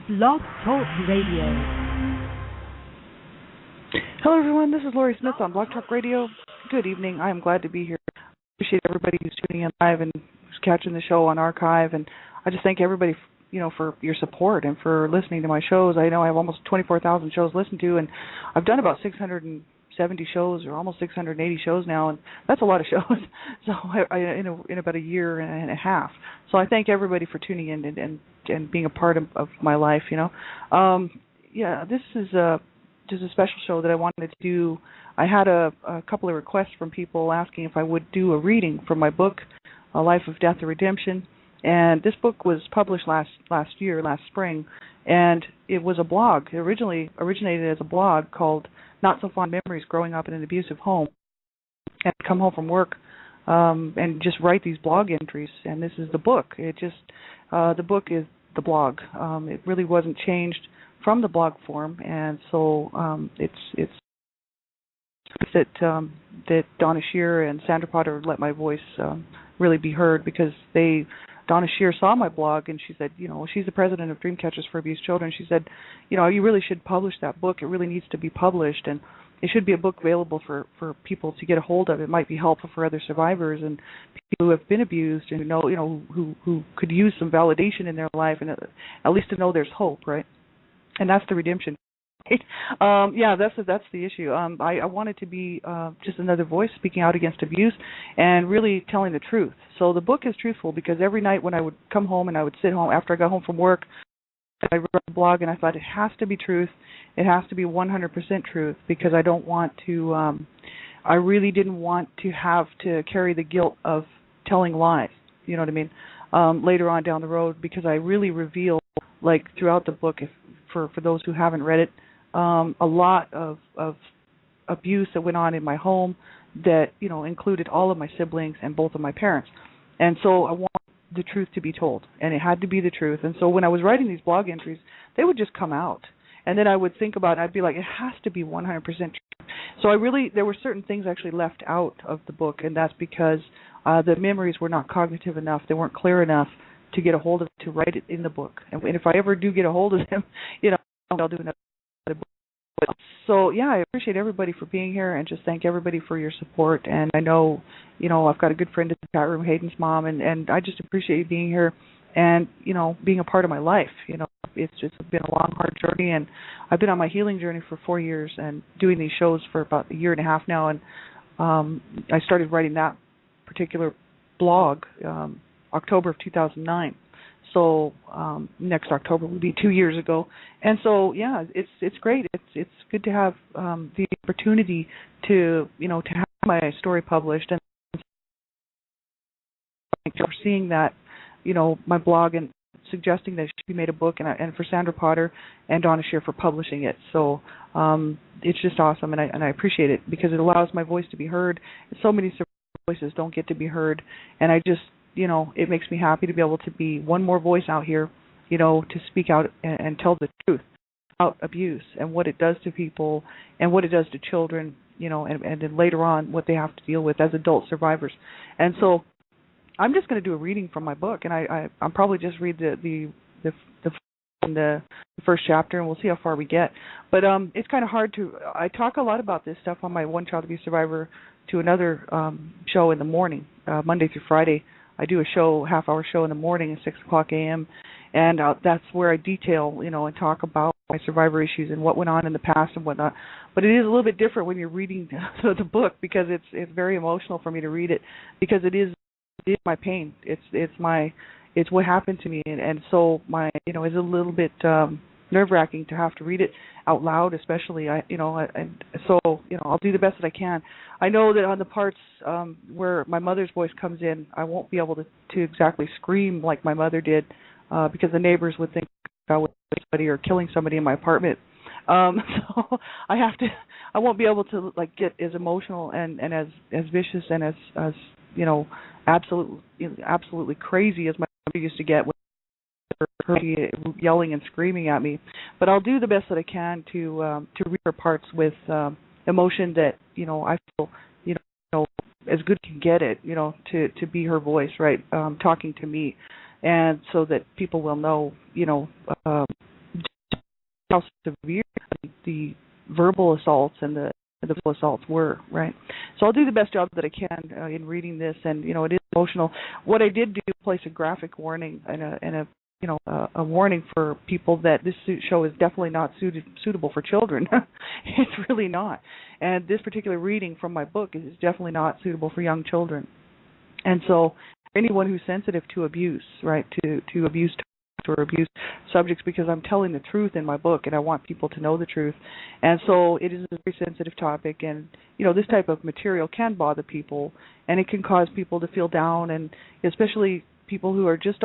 Blog Talk Radio. Hello, everyone. This is Lori Smith on Blog Talk Radio. Good evening. I am glad to be here. I appreciate everybody who's tuning in live and who's catching the show on archive. And I just thank everybody, for your support and for listening to my shows. I know I have almost 24,000 shows listened to, and I've done about 670 shows or almost 680 shows now, and that's a lot of shows. So in about a year and a half. So I thank everybody for tuning in and being a part of my life. This is just a special show that I wanted to do. I had a couple of requests from people asking if I would do a reading from my book, A Life of Death or Redemption. And this book was published last spring, and it was a blog. It originally originated as a blog called Not So Fond Memories Growing Up in an Abusive Home. And I'd come home from work and just write these blog entries, and this is the book. The book is the blog. It really wasn't changed from the blog form, and so it's that Donna Shear and Sandra Potter let my voice really be heard, because Donna Shear saw my blog, and she said, she's the president of Dreamcatchers for Abused Children. She said, you really should publish that book. It really needs to be published, and it should be a book available for people to get a hold of. It might be helpful for other survivors and people who have been abused and who could use some validation in their life, and at least to know there's hope, right? And that's the redemption. That's the issue. I wanted to be just another voice speaking out against abuse and really telling the truth. So the book is truthful, because every night when I would come home and I would sit home after I got home from work, I wrote a blog, and I thought it has to be truth. It has to be 100% truth, because I don't want to. I really didn't want to have to carry the guilt of telling lies. You know what I mean? Later on down the road, because I really reveal, like throughout the book, for those who haven't read it, a lot of abuse that went on in my home that included all of my siblings and both of my parents. And so I want the truth to be told, and it had to be the truth. And so when I was writing these blog entries, they would just come out, and then I would think about it, and I'd be like, it has to be 100% true. So there were certain things actually left out of the book, and that's because the memories were not cognitive enough. They weren't clear enough to get a hold of it, to write it in the book. And if I ever do get a hold of them, I'll do another book. So I appreciate everybody for being here, and just thank everybody for your support. And I know, I've got a good friend in the chat room, Hayden's mom, and I just appreciate you being here and, being a part of my life. It's just been a long, hard journey, and I've been on my healing journey for 4 years and doing these shows for about a year and a half now. And I started writing that particular blog October of 2009. So next October will be 2 years ago, and so it's great. It's good to have the opportunity to to have my story published, and for seeing that my blog and suggesting that it should be made a book, and for Sandra Potter and Donna Shear for publishing it. So it's just awesome, and I appreciate it, because it allows my voice to be heard. So many voices don't get to be heard, and I just it makes me happy to be able to be one more voice out here, to speak out and tell the truth about abuse and what it does to people and what it does to children, and then later on what they have to deal with as adult survivors. And so I'm just going to do a reading from my book, and I'll probably just read the first chapter, and we'll see how far we get. But it's kind of hard to. I talk a lot about this stuff on my One Child Abuse Survivor to Another show in the morning, Monday through Friday. I do a half-hour show in the morning at 6 o'clock a.m., and that's where I detail, and talk about my survivor issues and what went on in the past and whatnot. But it is a little bit different when you're reading the book, because it's very emotional for me to read it, because it is my pain. It's what happened to me, and so it's a little bit nerve-wracking to have to read it out loud, especially. I'll do the best that I can. I know that on the parts where my mother's voice comes in, I won't be able to exactly scream like my mother did, because the neighbors would think I was somebody or killing somebody in my apartment. So I won't be able to get as emotional and as vicious and as absolutely crazy as my mother used to get with her yelling and screaming at me. But I'll do the best that I can to read her parts with emotion that I feel as good as can get it, to be her voice, right, talking to me, and so that people will know, how severe the verbal assaults and the physical assaults were, right? So I'll do the best job that I can in reading this, and it is emotional. What I did do place a graphic warning and a warning for people that this show is definitely not suitable for children. It's really not. And this particular reading from my book is definitely not suitable for young children. And so anyone who's sensitive to abuse, right, to abuse or abuse subjects, because I'm telling the truth in my book and I want people to know the truth. And so it is a very sensitive topic, and this type of material can bother people, and it can cause people to feel down, and especially people who are just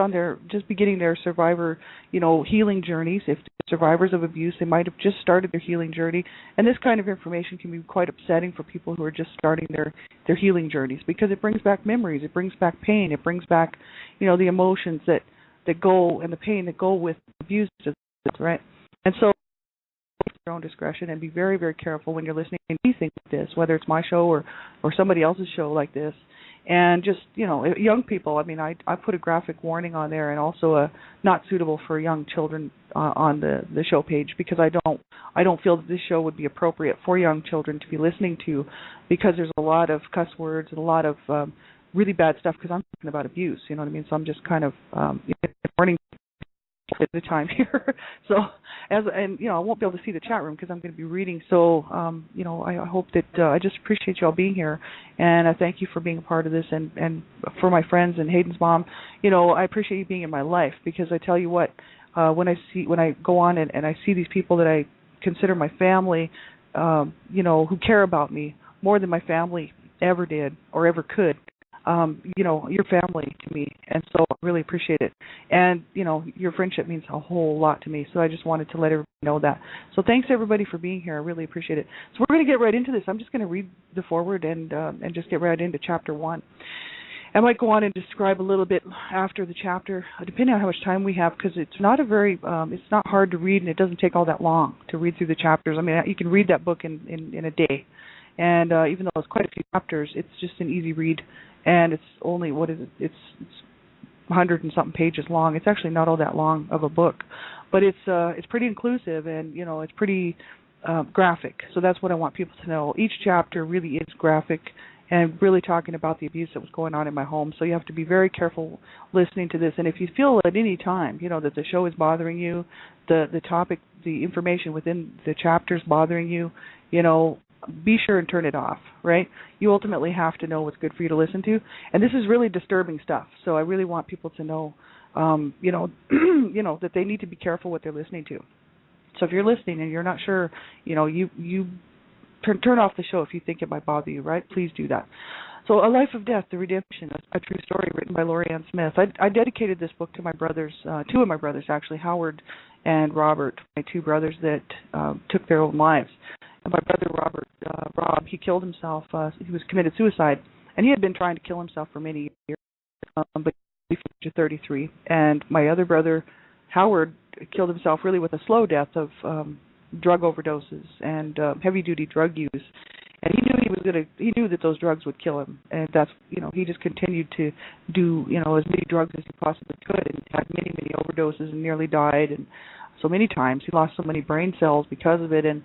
beginning their survivor, healing journeys. If they're survivors of abuse, they might have just started their healing journey, and this kind of information can be quite upsetting for people who are just starting their healing journeys, because it brings back memories, it brings back pain, it brings back, the emotions that go and the pain that go with abuse, right? And so your own discretion, and be very, very careful when you're listening to anything like this, whether it's my show or somebody else's show like this. And just, young people, I put a graphic warning on there, and also a not suitable for young children on the show page, because I don't feel that this show would be appropriate for young children to be listening to, because there's a lot of cuss words and a lot of really bad stuff, because I'm talking about abuse, you know what I mean? So I'm just kind of warning at the time here. So I won't be able to see the chat room because I'm going to be reading. So I hope that I just appreciate you all being here, and I thank you for being a part of this, and for my friends and Hayden's mom, I appreciate you being in my life, because I tell you what, when I go on and I see these people that I consider my family, who care about me more than my family ever did or ever could. Your family to me, and so I really appreciate it. And, your friendship means a whole lot to me, so I just wanted to let everybody know that. So thanks, everybody, for being here. I really appreciate it. So we're going to get right into this. I'm just going to read the foreword and just get right into Chapter 1. I might go on and describe a little bit after the chapter, depending on how much time we have, because it's not it's not hard to read, and it doesn't take all that long to read through the chapters. You can read that book in a day. And even though it's quite a few chapters, it's just an easy read. And it's only, it's 100 and something pages long. It's actually not all that long of a book, but it's pretty inclusive, and it's pretty graphic. So that's what I want people to know. Each chapter really is graphic and really talking about the abuse that was going on in my home. So you have to be very careful listening to this. And if you feel at any time, that the show is bothering you, the topic, the information within the chapters bothering you, be sure and turn it off, right? You ultimately have to know what's good for you to listen to, and this is really disturbing stuff. So I really want people to know, that they need to be careful what they're listening to. So if you're listening and you're not sure, you turn off the show if you think it might bother you, right? Please do that. So A Life of Death, The Redemption, a true story written by Lori Ann Smith. I dedicated this book to my brothers, two of my brothers actually, Howard and Robert, my two brothers that took their own lives. And my brother Rob, he killed himself. He was committed suicide, and he had been trying to kill himself for many years, but he finished at 33. And my other brother, Howard, killed himself really with a slow death of drug overdoses and heavy-duty drug use. And he knew that those drugs would kill him, and that's, he just continued to do, as many drugs as he possibly could, and had many, many overdoses and nearly died, and so many times. He lost so many brain cells because of it, and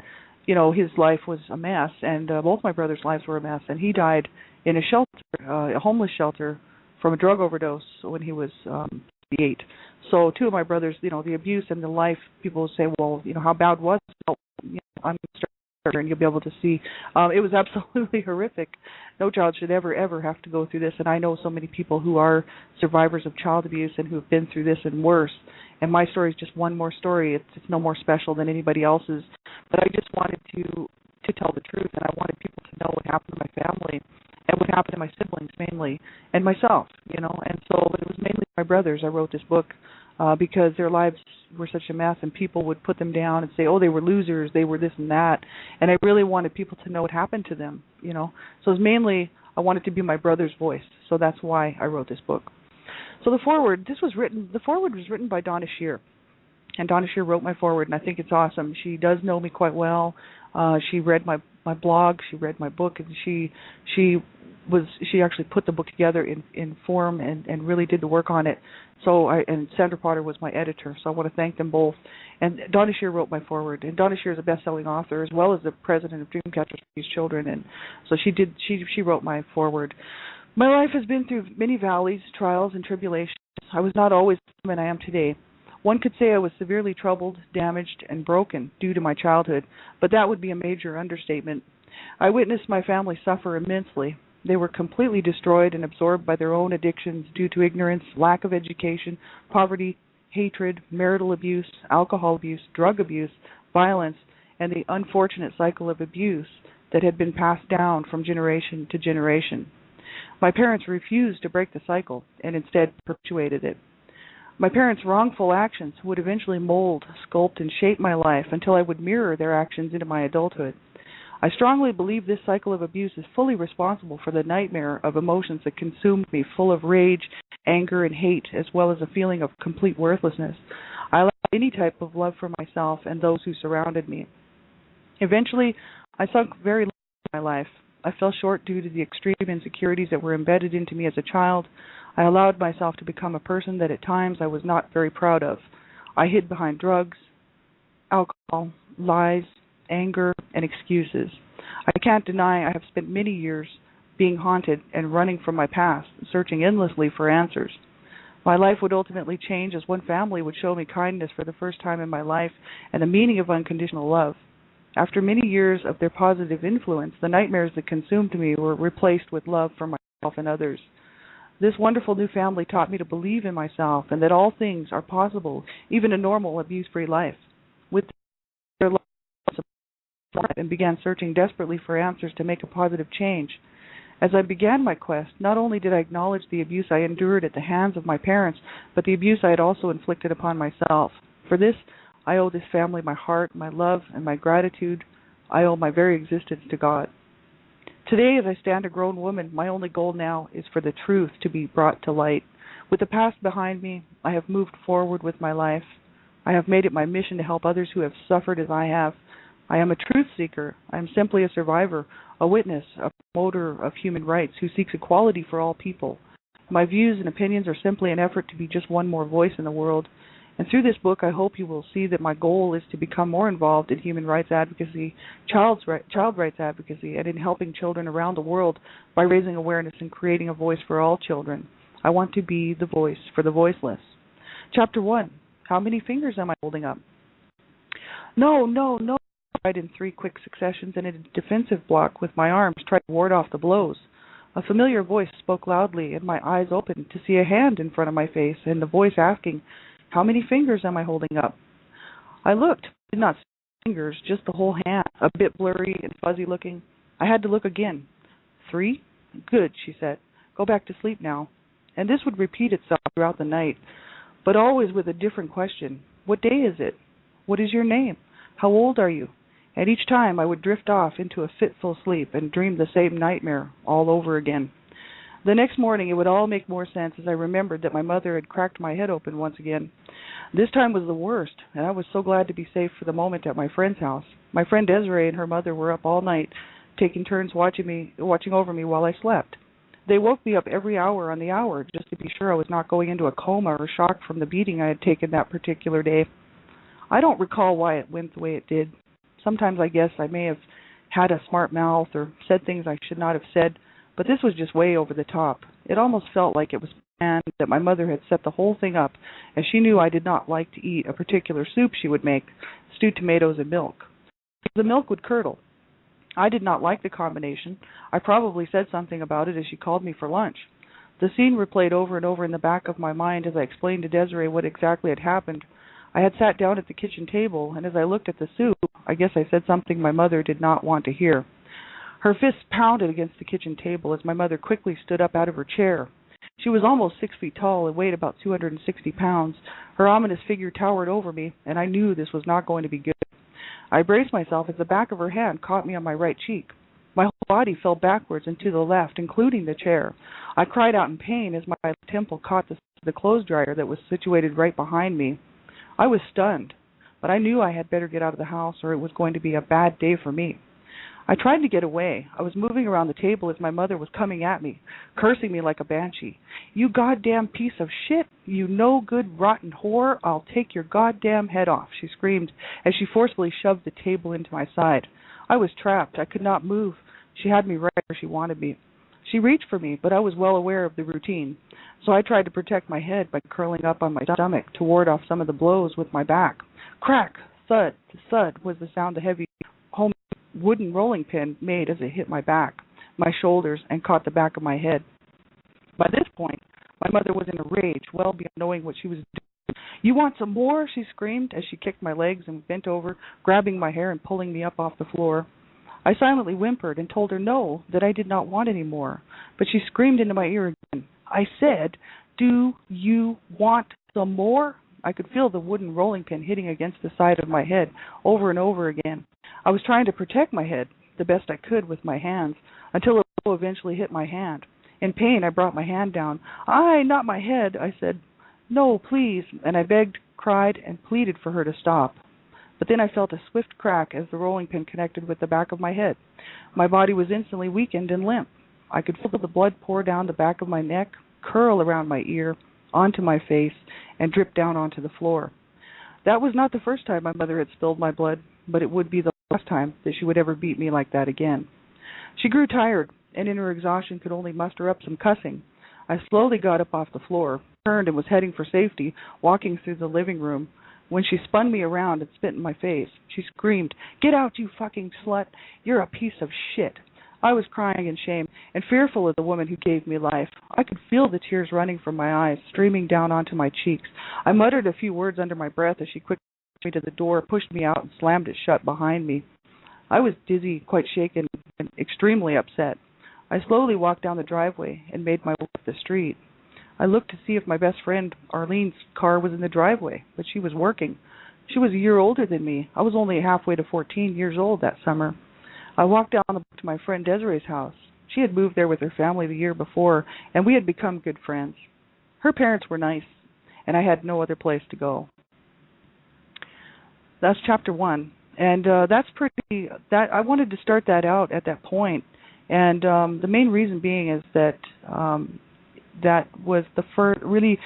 his life was a mess, and both my brothers' lives were a mess. And he died in a shelter, a homeless shelter, from a drug overdose when he was 8. So two of my brothers, the abuse and the life, people will say, well, how bad was it? Well, I'm and you'll be able to see. It was absolutely horrific. No child should ever have to go through this. And I know so many people who are survivors of child abuse and who have been through this and worse. And my story is just one more story. It's no more special than anybody else's. But I just wanted to tell the truth, and I wanted people to know what happened to my family and what happened to my siblings mainly, and myself, And so it was mainly my brothers. I wrote this book because their lives were such a mess, and people would put them down and say, oh, they were losers, they were this and that. And I really wanted people to know what happened to them, So it was mainly, I wanted to be my brother's voice. So that's why I wrote this book. So the foreword was written by Donna Shear. And Donna Shear wrote my foreword, and I think it's awesome. She does know me quite well. She read my blog, she read my book, and she she actually put the book together in form and really did the work on it. And Sandra Potter was my editor, so I want to thank them both. And Donna Shear wrote my foreword, and Donna Shear is a best-selling author as well as the president of Dreamcatchers for These Children, and so she wrote my foreword. My life has been through many valleys, trials, and tribulations. I was not always the woman I am today. One could say I was severely troubled, damaged, and broken due to my childhood, but that would be a major understatement. I witnessed my family suffer immensely. They were completely destroyed and absorbed by their own addictions due to ignorance, lack of education, poverty, hatred, marital abuse, alcohol abuse, drug abuse, violence, and the unfortunate cycle of abuse that had been passed down from generation to generation. My parents refused to break the cycle and instead perpetuated it. My parents' wrongful actions would eventually mold, sculpt, and shape my life until I would mirror their actions into my adulthood. I strongly believe this cycle of abuse is fully responsible for the nightmare of emotions that consumed me, full of rage, anger, and hate, as well as a feeling of complete worthlessness. I lacked any type of love for myself and those who surrounded me. Eventually, I sunk very low in my life. I fell short due to the extreme insecurities that were embedded into me as a child. I allowed myself to become a person that at times I was not very proud of. I hid behind drugs, alcohol, lies, anger, and excuses. I can't deny I have spent many years being haunted and running from my past, searching endlessly for answers. My life would ultimately change as one family would show me kindness for the first time in my life and the meaning of unconditional love. After many years of their positive influence, the nightmares that consumed me were replaced with love for myself and others. This wonderful new family taught me to believe in myself and that all things are possible, even a normal abuse-free life. With their love, and began searching desperately for answers to make a positive change. As I began my quest, not only did I acknowledge the abuse I endured at the hands of my parents, but the abuse I had also inflicted upon myself. For this, I owe this family my heart, my love, and my gratitude. I owe my very existence to God. Today, as I stand a grown woman, my only goal now is for the truth to be brought to light. With the past behind me, I have moved forward with my life. I have made it my mission to help others who have suffered as I have. I am a truth seeker. I am simply a survivor, a witness, a promoter of human rights who seeks equality for all people. My views and opinions are simply an effort to be just one more voice in the world. And through this book, I hope you will see that my goal is to become more involved in human rights advocacy, child rights advocacy, and in helping children around the world by raising awareness and creating a voice for all children. I want to be the voice for the voiceless. Chapter 1. How many fingers am I holding up? No, no, no. I tried in 3 quick successions in a defensive block with my arms, trying to ward off the blows. A familiar voice spoke loudly, and my eyes opened to see a hand in front of my face, and the voice asking, "How many fingers am I holding up?" I looked, did not see fingers, just the whole hand, a bit blurry and fuzzy looking. I had to look again. 3? Good, she said. Go back to sleep now. And this would repeat itself throughout the night, but always with a different question. What day is it? What is your name? How old are you? And each time I would drift off into a fitful sleep and dream the same nightmare all over again. The next morning it would all make more sense as I remembered that my mother had cracked my head open once again. This time was the worst, and I was so glad to be safe for the moment at my friend's house. My friend Desiree and her mother were up all night, taking turns watching over me while I slept. They woke me up every hour on the hour just to be sure I was not going into a coma or shock from the beating I had taken that particular day. I don't recall why it went the way it did. Sometimes I guess I may have had a smart mouth or said things I should not have said, but this was just way over the top. It almost felt like it was planned, that my mother had set the whole thing up, as she knew I did not like to eat a particular soup she would make, stewed tomatoes and milk. The milk would curdle. I did not like the combination. I probably said something about it as she called me for lunch. The scene replayed over and over in the back of my mind as I explained to Desiree what exactly had happened. I had sat down at the kitchen table, and as I looked at the soup, I guess I said something my mother did not want to hear. Her fists pounded against the kitchen table as my mother quickly stood up out of her chair. She was almost 6 feet tall and weighed about 260 pounds. Her ominous figure towered over me, and I knew this was not going to be good. I braced myself as the back of her hand caught me on my right cheek. My whole body fell backwards and to the left, including the chair. I cried out in pain as my temple caught the clothes dryer that was situated right behind me. I was stunned, but I knew I had better get out of the house or it was going to be a bad day for me. I tried to get away. I was moving around the table as my mother was coming at me, cursing me like a banshee. "You goddamn piece of shit! You no good rotten whore! I'll take your goddamn head off!" she screamed as she forcefully shoved the table into my side. I was trapped. I could not move. She had me right where she wanted me. She reached for me, but I was well aware of the routine, so I tried to protect my head by curling up on my stomach to ward off some of the blows with my back. Crack! Thud! Thud was the sound the heavy home wooden rolling pin made as it hit my back, my shoulders, and caught the back of my head. By this point, my mother was in a rage, well beyond knowing what she was doing. "You want some more?" she screamed as she kicked my legs and bent over, grabbing my hair and pulling me up off the floor. I silently whimpered and told her no, that I did not want any more, but she screamed into my ear again. I said, "Do you want some more?" I could feel the wooden rolling pin hitting against the side of my head over and over again. I was trying to protect my head the best I could with my hands until a blow eventually hit my hand. In pain, I brought my hand down. Not my head," I said. "No, please," and I begged, cried, and pleaded for her to stop. But then I felt a swift crack as the rolling pin connected with the back of my head. My body was instantly weakened and limp. I could feel the blood pour down the back of my neck, curl around my ear, onto my face, and drip down onto the floor. That was not the first time my mother had spilled my blood, but it would be the last time that she would ever beat me like that again. She grew tired, and in her exhaustion could only muster up some cussing. I slowly got up off the floor, turned, and was heading for safety, walking through the living room, when she spun me around and spit in my face. She screamed, "Get out, you fucking slut! You're a piece of shit!" I was crying in shame and fearful of the woman who gave me life. I could feel the tears running from my eyes, streaming down onto my cheeks. I muttered a few words under my breath as she quickly me to the door, pushed me out, and slammed it shut behind me. I was dizzy, quite shaken, and extremely upset. I slowly walked down the driveway and made my way up the street. I looked to see if my best friend Arlene's car was in the driveway, but she was working. She was a year older than me. I was only halfway to 14 years old that summer. I walked down the block to my friend Desiree's house. She had moved there with her family the year before, and we had become good friends. Her parents were nice, and I had no other place to go. That's chapter 1, and that's pretty. That I wanted to start that out at that point, and the main reason being is that that was the first really.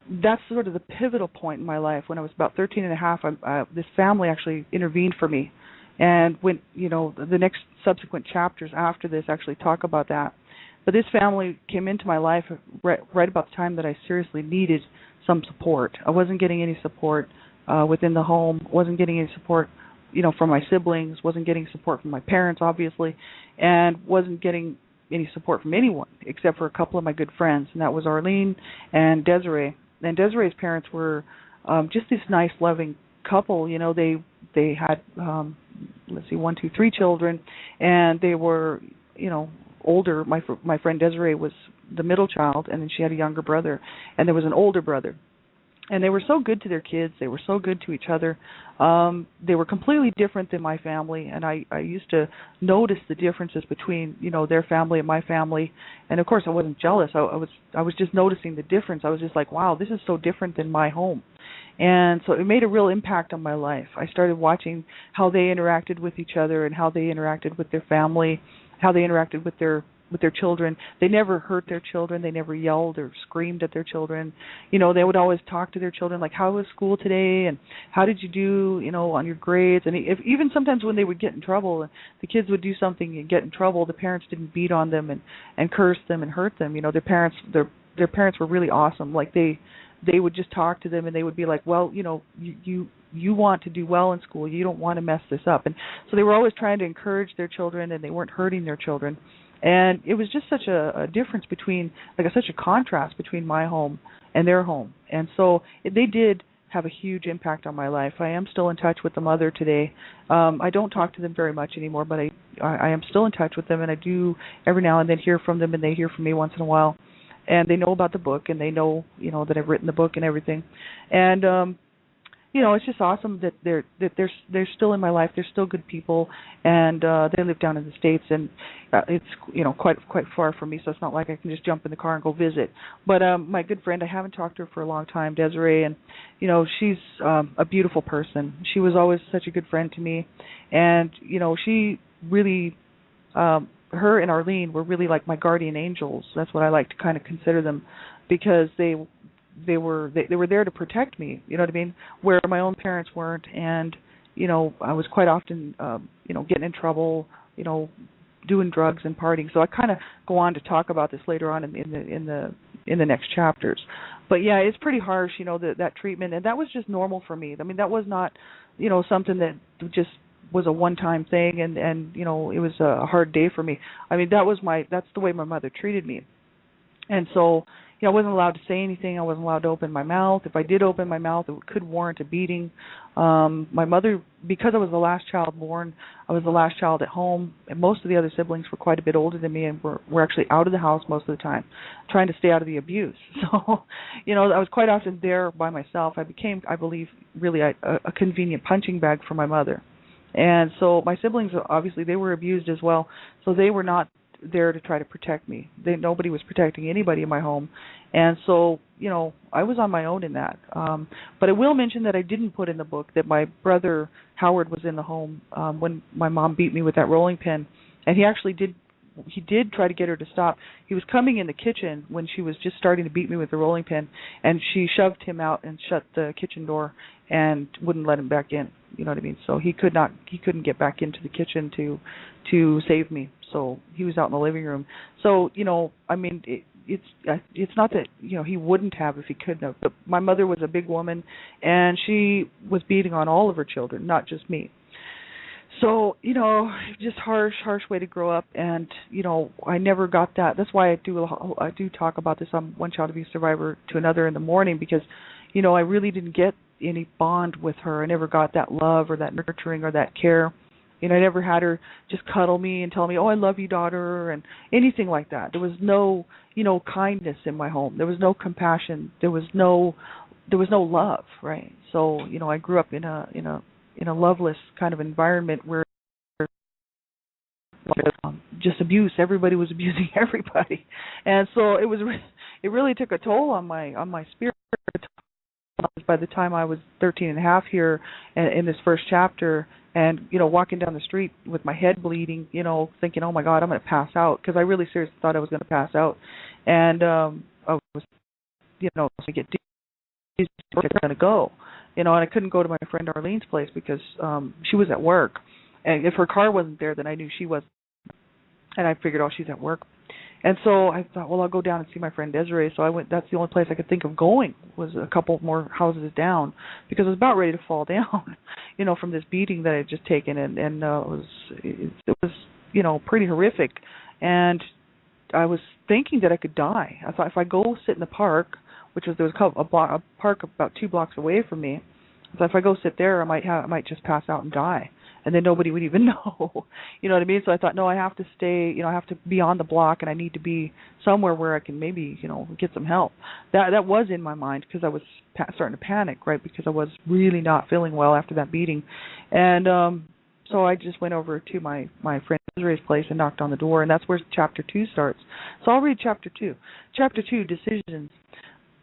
That's sort of the pivotal point in my life. When I was about 13 and a half, this family actually intervened for me, and when the next subsequent chapters after this actually talk about that. But this family came into my life right about the time that I seriously needed some support. I wasn't getting any support within the home, wasn't getting any support, from my siblings, wasn't getting support from my parents, obviously, and wasn't getting any support from anyone except for a couple of my good friends, and that was Arlene and Desiree. And Desiree's parents were just this nice, loving couple. They had 3 children, and they were older. My friend Desiree was the middle child, and then she had a younger brother, and there was an older brother. And they were so good to their kids. They were so good to each other. They were completely different than my family, and I used to notice the differences between their family and my family. And of course, I wasn't jealous. I was just noticing the difference. I was just like, wow, this is so different than my home. And so it made a real impact on my life. I started watching how they interacted with each other and how they interacted with their family, how they interacted with their children. They never hurt their children. They never yelled or screamed at their children. They would always talk to their children like, how was school today? And how did you do, on your grades? And even sometimes when they would get in trouble, the kids would do something and get in trouble, the parents didn't beat on them and curse them and hurt them. Their parents were really awesome. Like they would just talk to them and they would be like, well, you want to do well in school. You don't want to mess this up. And so they were always trying to encourage their children, and they weren't hurting their children. And it was just such a difference between, such a contrast between my home and their home. And so they did have a huge impact on my life. I am still in touch with the mother today. I don't talk to them very much anymore, but I am still in touch with them, and I do every now and then hear from them, and they hear from me once in a while. And they know about the book, and they know, that I've written the book and everything. And it's just awesome that they're still in my life. They're still good people, and they live down in the States, and it's quite far from me, so it's not like I can just jump in the car and go visit. But my good friend, I haven't talked to her for a long time, Desiree, and she's a beautiful person. She was always such a good friend to me, and she really, her and Arlene were really like my guardian angels. That's what I like to kind of consider them, because they were there to protect me. You know what I mean? Where my own parents weren't, and I was quite often getting in trouble. Doing drugs and partying. So I kind of go on to talk about this later on in the next chapters. But yeah, it's pretty harsh, that treatment, and that was just normal for me. I mean, that was not, something that just was a one-time thing, and it was a hard day for me. I mean, that's the way my mother treated me. And so, I wasn't allowed to say anything. I wasn't allowed to open my mouth. If I did open my mouth, it could warrant a beating. My mother, because I was the last child born, I was the last child at home, and most of the other siblings were quite a bit older than me and were actually out of the house most of the time, trying to stay out of the abuse. So, I was quite often there by myself. I became, I believe, really a convenient punching bag for my mother. And so my siblings, obviously, they were abused as well, so they were not there to try to protect me. Nobody was protecting anybody in my home, and so I was on my own in that. But I will mention that I didn't put in the book that my brother Howard was in the home when my mom beat me with that rolling pin, and he actually did. He did try to get her to stop. He was coming in the kitchen when she was just starting to beat me with the rolling pin, and she shoved him out and shut the kitchen door and wouldn't let him back in. You know what I mean? So he couldn't get back into the kitchen to save me. So he was out in the living room. So I mean, it's not that he wouldn't have if he couldn't have. But my mother was a big woman, and she was beating on all of her children, not just me. So, just harsh way to grow up, and I never got that. That's why I do talk about this on One Child Abuse Survivor to Another in the morning, because I really didn't get any bond with her. I never got that love or that nurturing or that care. I never had her just cuddle me and tell me, "Oh, I love you, daughter," and anything like that. There was no, kindness in my home. There was no compassion. There was no love, right? So, I grew up in a loveless kind of environment where just abuse. Everybody was abusing everybody, and so it really took a toll on my spirit. By the time I was 13 and a half here in this first chapter, and walking down the street with my head bleeding, thinking, "Oh my God, I'm going to pass out," because I really seriously thought I was going to pass out, and I was, to get dizzy, where I'm going to go, and I couldn't go to my friend Arlene's place because she was at work, and if her car wasn't there, then I knew she was, and I figured, oh, she's at work. And so I thought, well, I'll go down and see my friend Desiree. So I went. That's the only place I could think of going, was a couple more houses down, because I was about ready to fall down, from this beating that I had just taken, and it was pretty horrific. And I was thinking that I could die. I thought if I go sit in the park, there was a park about 2 blocks away from me. So if I go sit there, I might just pass out and die, and then nobody would even know. You know what I mean? So I thought, no, I have to stay. I have to be on the block, and I need to be somewhere where I can maybe, get some help. That was in my mind, because I was starting to panic, right? Because I was really not feeling well after that beating, and so I just went over to my friend Desiree's place and knocked on the door, and that's where chapter 2 starts. So I'll read chapter 2. Chapter 2, Decisions.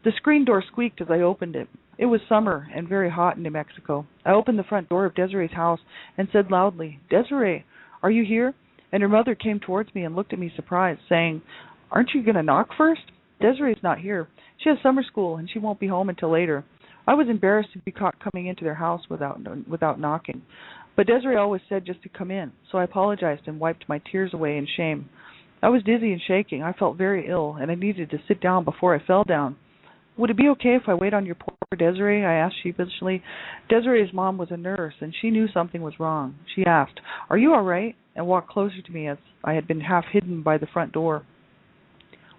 The screen door squeaked as I opened it. It was summer and very hot in New Mexico. I opened the front door of Desiree's house and said loudly, "Desiree, are you here?" And her mother came towards me and looked at me surprised, saying, "Aren't you going to knock first? Desiree's not here. She has summer school and she won't be home until later." I was embarrassed to be caught coming into their house without knocking. But Desiree always said just to come in, so I apologized and wiped my tears away in shame. I was dizzy and shaking. I felt very ill, and I needed to sit down before I fell down. "Would it be okay if I wait on your poor Desiree?" I asked sheepishly. Desiree's mom was a nurse, and she knew something was wrong. She asked, "Are you all right?" and walked closer to me as I had been half hidden by the front door.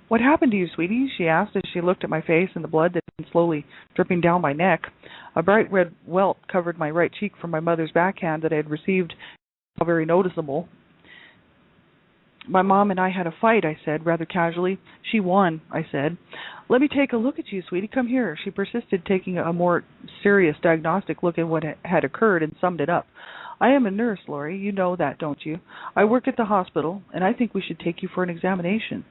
"What happened to you, sweetie?" she asked as she looked at my face and the blood that had been slowly dripping down my neck. A bright red welt covered my right cheek from my mother's backhand that I had received, very noticeable. "My mom and I had a fight," I said, rather casually. "She won," I said. "Let me take a look at you, sweetie. Come here." She persisted, taking a more serious diagnostic look at what had occurred, and summed it up. "I am a nurse, Lori. You know that, don't you? I work at the hospital, and I think we should take you for an examination."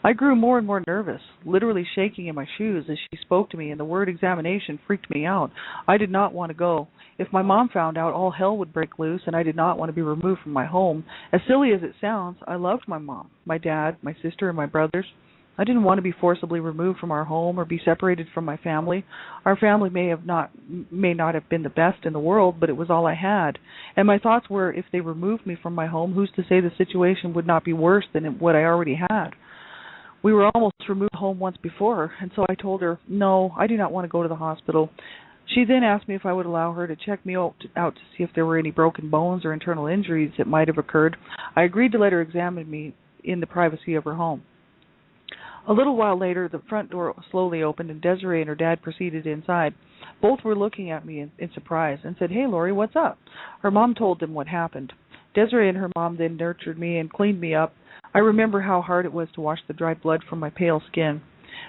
I grew more and more nervous, literally shaking in my shoes as she spoke to me, and the word examination freaked me out. I did not want to go. If my mom found out, all hell would break loose, and I did not want to be removed from my home. As silly as it sounds, I loved my mom, my dad, my sister, and my brothers. I didn't want to be forcibly removed from our home or be separated from my family. Our family may not have been the best in the world, but it was all I had. And my thoughts were, if they removed me from my home, who's to say the situation would not be worse than what I already had? We were almost removed home once before, and so I told her, no, I do not want to go to the hospital. She then asked me if I would allow her to check me out to see if there were any broken bones or internal injuries that might have occurred. I agreed to let her examine me in the privacy of her home. A little while later, the front door slowly opened, and Desiree and her dad proceeded inside. Both were looking at me in surprise and said, "Hey, Lori, what's up?" Her mom told them what happened. Desiree and her mom then nurtured me and cleaned me up. I remember how hard it was to wash the dry blood from my pale skin.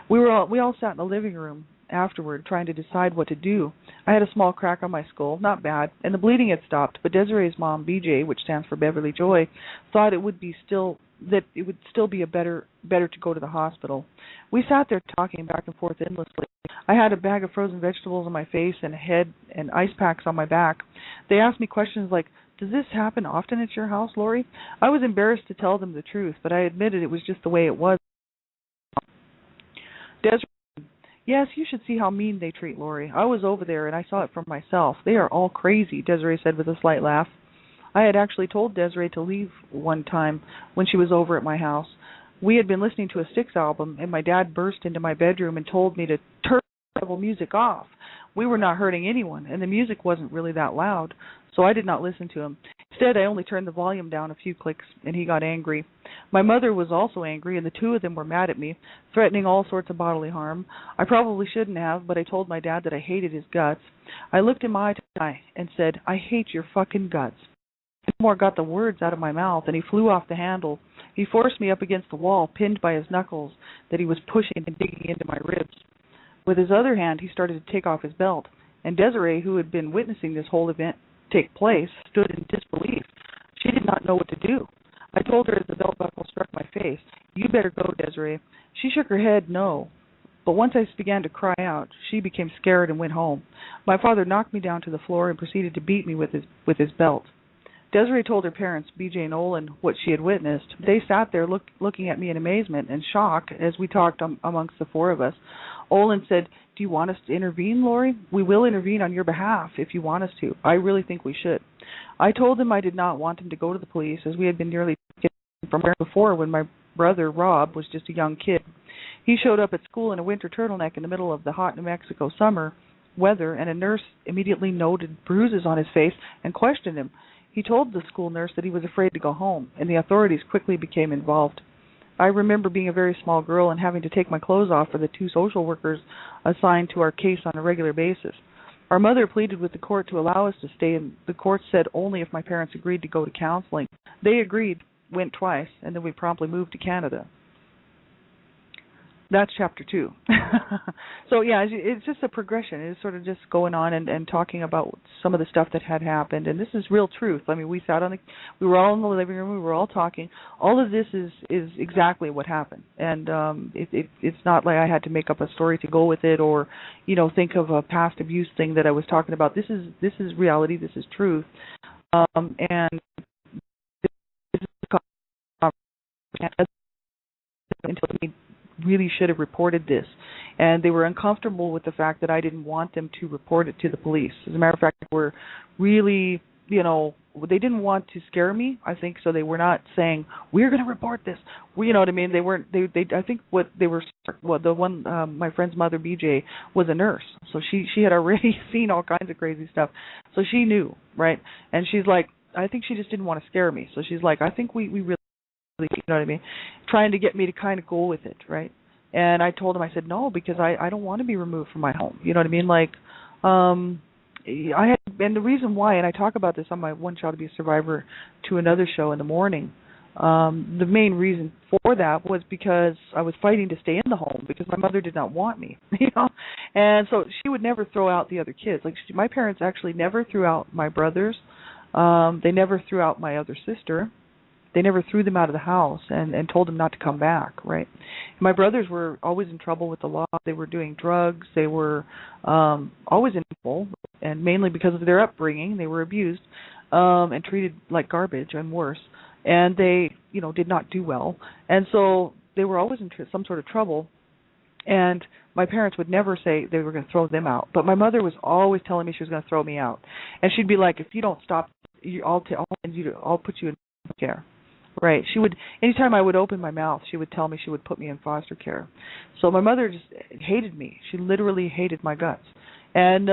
We all sat in the living room afterward, trying to decide what to do. I had a small crack on my skull, not bad, and the bleeding had stopped, but Desiree's mom, BJ, which stands for Beverly Joy, thought it would still be better to go to the hospital. We sat there talking back and forth endlessly. I had a bag of frozen vegetables on my face and head and ice packs on my back. They asked me questions like, "Does this happen often at your house, Lori?" I was embarrassed to tell them the truth, but I admitted it was just the way it was. Desiree, "Yes, you should see how mean they treat Lori. I was over there and I saw it for myself. They are all crazy," Desiree said with a slight laugh. I had actually told Desiree to leave one time when she was over at my house. We had been listening to a Styx album, and my dad burst into my bedroom and told me to turn the devil music off. We were not hurting anyone, and the music wasn't really that loud, so I did not listen to him. Instead, I only turned the volume down a few clicks, and he got angry. My mother was also angry, and the two of them were mad at me, threatening all sorts of bodily harm. I probably shouldn't have, but I told my dad that I hated his guts. I looked him eye to eye and said, "I hate your fucking guts." More got the words out of my mouth, and he flew off the handle. He forced me up against the wall, pinned by his knuckles that he was pushing and digging into my ribs. With his other hand, he started to take off his belt, and Desiree, who had been witnessing this whole event take place, stood in disbelief. She did not know what to do. I told her as the belt buckle struck my face, "You better go, Desiree." She shook her head no, but once I began to cry out, she became scared and went home. My father knocked me down to the floor and proceeded to beat me with his belt. Desiree told her parents, BJ and Olin, what she had witnessed. They sat there looking at me in amazement and shock as we talked amongst the four of us. Olin said, "Do you want us to intervene, Lori? We will intervene on your behalf if you want us to. I really think we should." I told him I did not want him to go to the police, as we had been nearly taken from there before when my brother, Rob, was just a young kid. He showed up at school in a winter turtleneck in the middle of the hot New Mexico summer weather, and a nurse immediately noted bruises on his face and questioned him. He told the school nurse that he was afraid to go home, and the authorities quickly became involved. I remember being a very small girl and having to take my clothes off for the two social workers assigned to our case on a regular basis. Our mother pleaded with the court to allow us to stay, and the court said only if my parents agreed to go to counseling. They agreed, went twice, and then we promptly moved to Canada. That's chapter 2. So, yeah, it's just a progression. It's sort of just going on and talking about some of the stuff that had happened. And this is real truth. I mean, we were all in the living room. We were all talking. All of this is exactly what happened. And it's not like I had to make up a story to go with it or, think of a past abuse thing that I was talking about. This is reality. This is truth. And this is until we really should have reported this, and they were uncomfortable with the fact that I didn't want them to report it to the police. As a matter of fact, they were really, they didn't want to scare me, I think, so they were not saying, "We're going to report this." You know what I mean? They weren't. They I think what they were. Well, the one, my friend's mother, BJ, was a nurse, so she had already seen all kinds of crazy stuff, so she knew, right? And she's like, I think she just didn't want to scare me, so she's like, I think we really. You know what I mean? Trying to get me to kind of go with it, right? And I told him, I said, no, because I don't want to be removed from my home. You know what I mean? Like, and the reason why, and I talk about this on my One Child Abuse Survivor to Another show in the morning, the main reason for that was because I was fighting to stay in the home because my mother did not want me, and so she would never throw out the other kids. Like, my parents actually never threw out my brothers. They never threw out my other sister. They never threw them out of the house and told them not to come back, right? My brothers were always in trouble with the law. They were doing drugs. They were always in trouble. and mainly because of their upbringing, they were abused and treated like garbage and worse, and they, did not do well, and so they were always in some sort of trouble. And my parents would never say they were going to throw them out, but my mother was always telling me she was going to throw me out, and she'd be like, "If you don't stop, I'll put you in foster care." Right? She would. Anytime I would open my mouth, she would tell me she would put me in foster care. So my mother just hated me. She literally hated my guts, and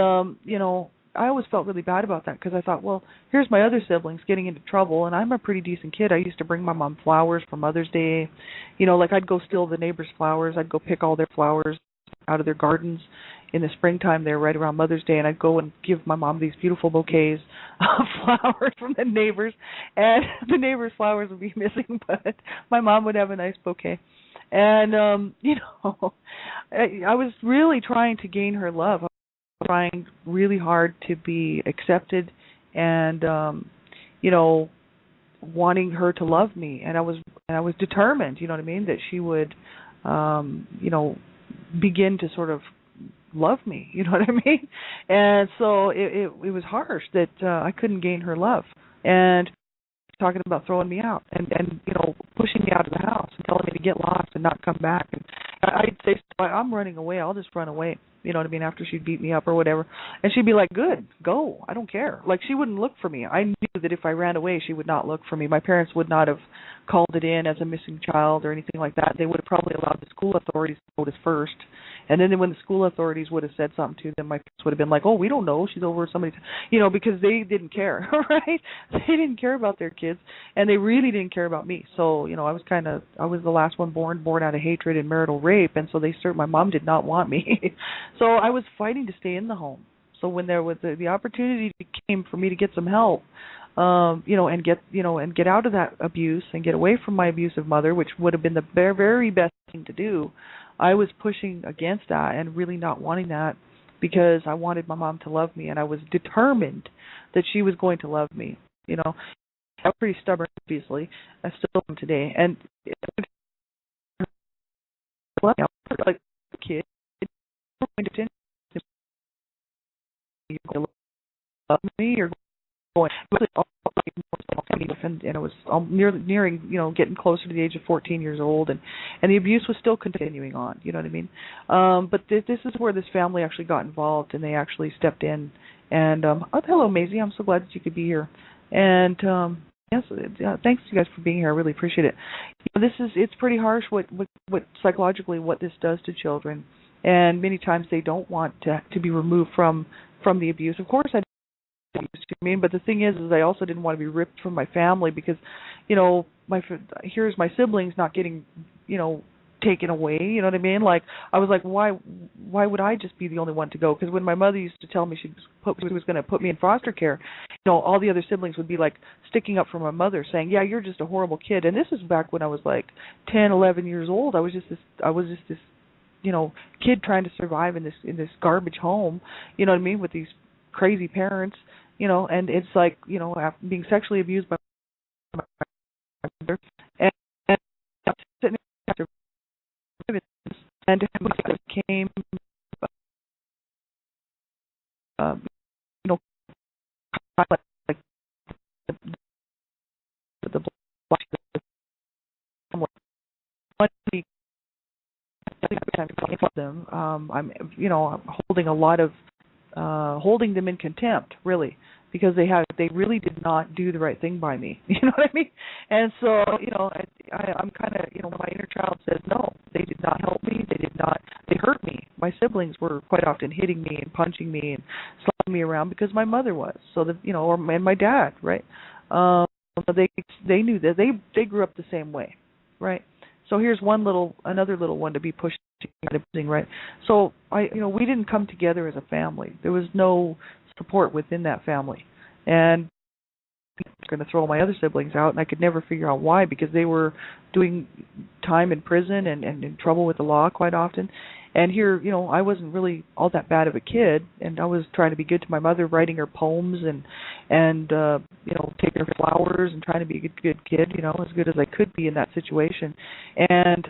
I always felt really bad about that because I thought, well, here's my other siblings getting into trouble, and I'm a pretty decent kid. I used to bring my mom flowers for Mother's Day. Like I'd go steal the neighbors' flowers. I'd go pick all their flowers out of their gardens in the springtime there right around Mother's Day, and I'd go and give my mom these beautiful bouquets of flowers from the neighbors, and the neighbors' flowers would be missing, but my mom would have a nice bouquet. And, I was really trying to gain her love. Trying really hard to be accepted and wanting her to love me, and I was determined, that she would begin to sort of love me, and so it was harsh that I couldn't gain her love, and talking about throwing me out and pushing me out of the house and telling me to get lost and not come back, and I'd say, I'm running away, I'll just run away, after she'd beat me up or whatever. And she'd be like, good, go, I don't care. Like, she wouldn't look for me. I knew that if I ran away, she would not look for me. My parents would not have called it in as a missing child or anything like that. They would have probably allowed the school authorities to notice first. And then when the school authorities would have said something to them, my parents would have been like, oh, we don't know, she's over somebody's, because they didn't care, right? They didn't care about their kids, and they really didn't care about me. So, I was the last one born out of hatred and marital rape, and so my mom did not want me. So I was fighting to stay in the home. So when there was the opportunity came for me to get some help, and get out of that abuse and get away from my abusive mother, which would have been the very, very best thing to do, I was pushing against that and really not wanting that because I wanted my mom to love me, and I was determined that she was going to love me. I'm pretty stubborn, obviously. I still am today, and like a kid, you're going to love me, you're going, and it was nearing, getting closer to the age of 14 years old, and the abuse was still continuing on, you know what I mean? But this is where this family actually got involved, and they actually stepped in, and, hello, Maisie, I'm so glad that you could be here, and, yes, thanks you guys for being here, I really appreciate it. It's pretty harsh what psychologically what this does to children, and many times they don't want to be removed from the abuse. Of course I but the thing is I also didn't want to be ripped from my family because, here's my siblings not getting, taken away, you know what I mean? Like, I was like, why would I just be the only one to go? Because when my mother used to tell me she was going to put me in foster care, all the other siblings would be like sticking up for my mother, saying, yeah, you're just a horrible kid. And this is back when I was like 10, 11 years old. I was just this kid trying to survive in this garbage home, you know what I mean, with these crazy parents, and it's like, being sexually abused by my mother, and sitting after and came, like the black them. I'm holding them in contempt, really, because they really did not do the right thing by me. You know what I mean? And so, I'm kind of, my inner child says, no, they did not help me. They hurt me. My siblings were quite often hitting me and punching me and slapping me around because my mother was. So and my dad, right? So they knew that they grew up the same way, right? So here's another little one to be pushed, right? So we didn't come together as a family. There was no support within that family, and I was going to throw my other siblings out, and I could never figure out why, because they were doing time in prison and in trouble with the law quite often. And here, I wasn't really all that bad of a kid, and I was trying to be good to my mother, writing her poems and taking her flowers and trying to be a good kid, as good as I could be in that situation. And,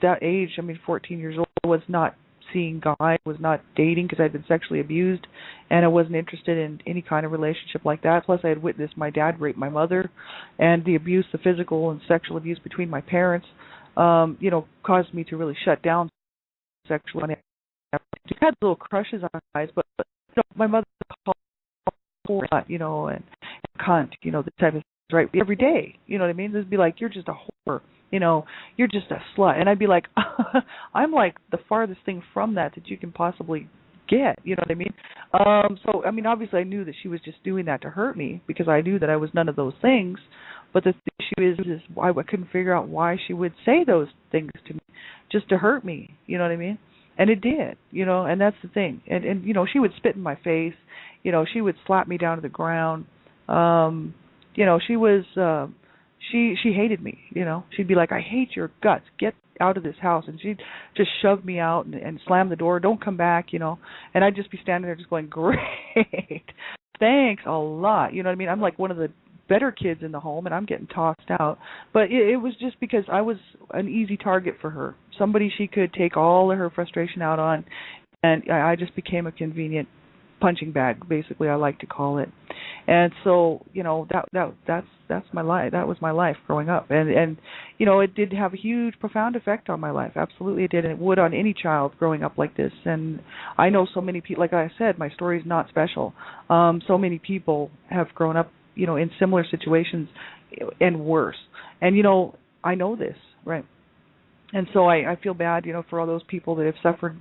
that age, 14 years old, was not seeing guys, was not dating because I'd been sexually abused, and I wasn't interested in any kind of relationship like that. Plus, I had witnessed my dad rape my mother, and the abuse, the physical and sexual abuse between my parents, caused me to really shut down sexually. I had little crushes on guys, but my mother called and cunt, this type of right every day. You know what I mean? They'd be like, "You're just a whore." You're just a slut. And I'd be like, I'm like the farthest thing from that you can possibly get. You know what I mean? So, I mean, obviously I knew that she was just doing that to hurt me because I knew that I was none of those things. But the issue is I couldn't figure out why she would say those things to me just to hurt me. You know what I mean? And it did, and that's the thing. And she would spit in my face. She would slap me down to the ground. She was she hated me, She'd be like, "I hate your guts. Get out of this house." And she'd just shove me out and slam the door. "Don't come back," And I'd just be standing there just going, "Great. Thanks a lot." You know what I mean? I'm like one of the better kids in the home, and I'm getting tossed out. But it was just because I was an easy target for her, somebody she could take all of her frustration out on, and I just became a convenient punching bag, basically, I like to call it. And so, that's my life. That was my life growing up, and it did have a huge, profound effect on my life. Absolutely, it did, and it would on any child growing up like this. And I know so many people. Like I said, my story is not special. So many people have grown up, in similar situations and worse. And I know this, right? And so I feel bad, for all those people that have suffered,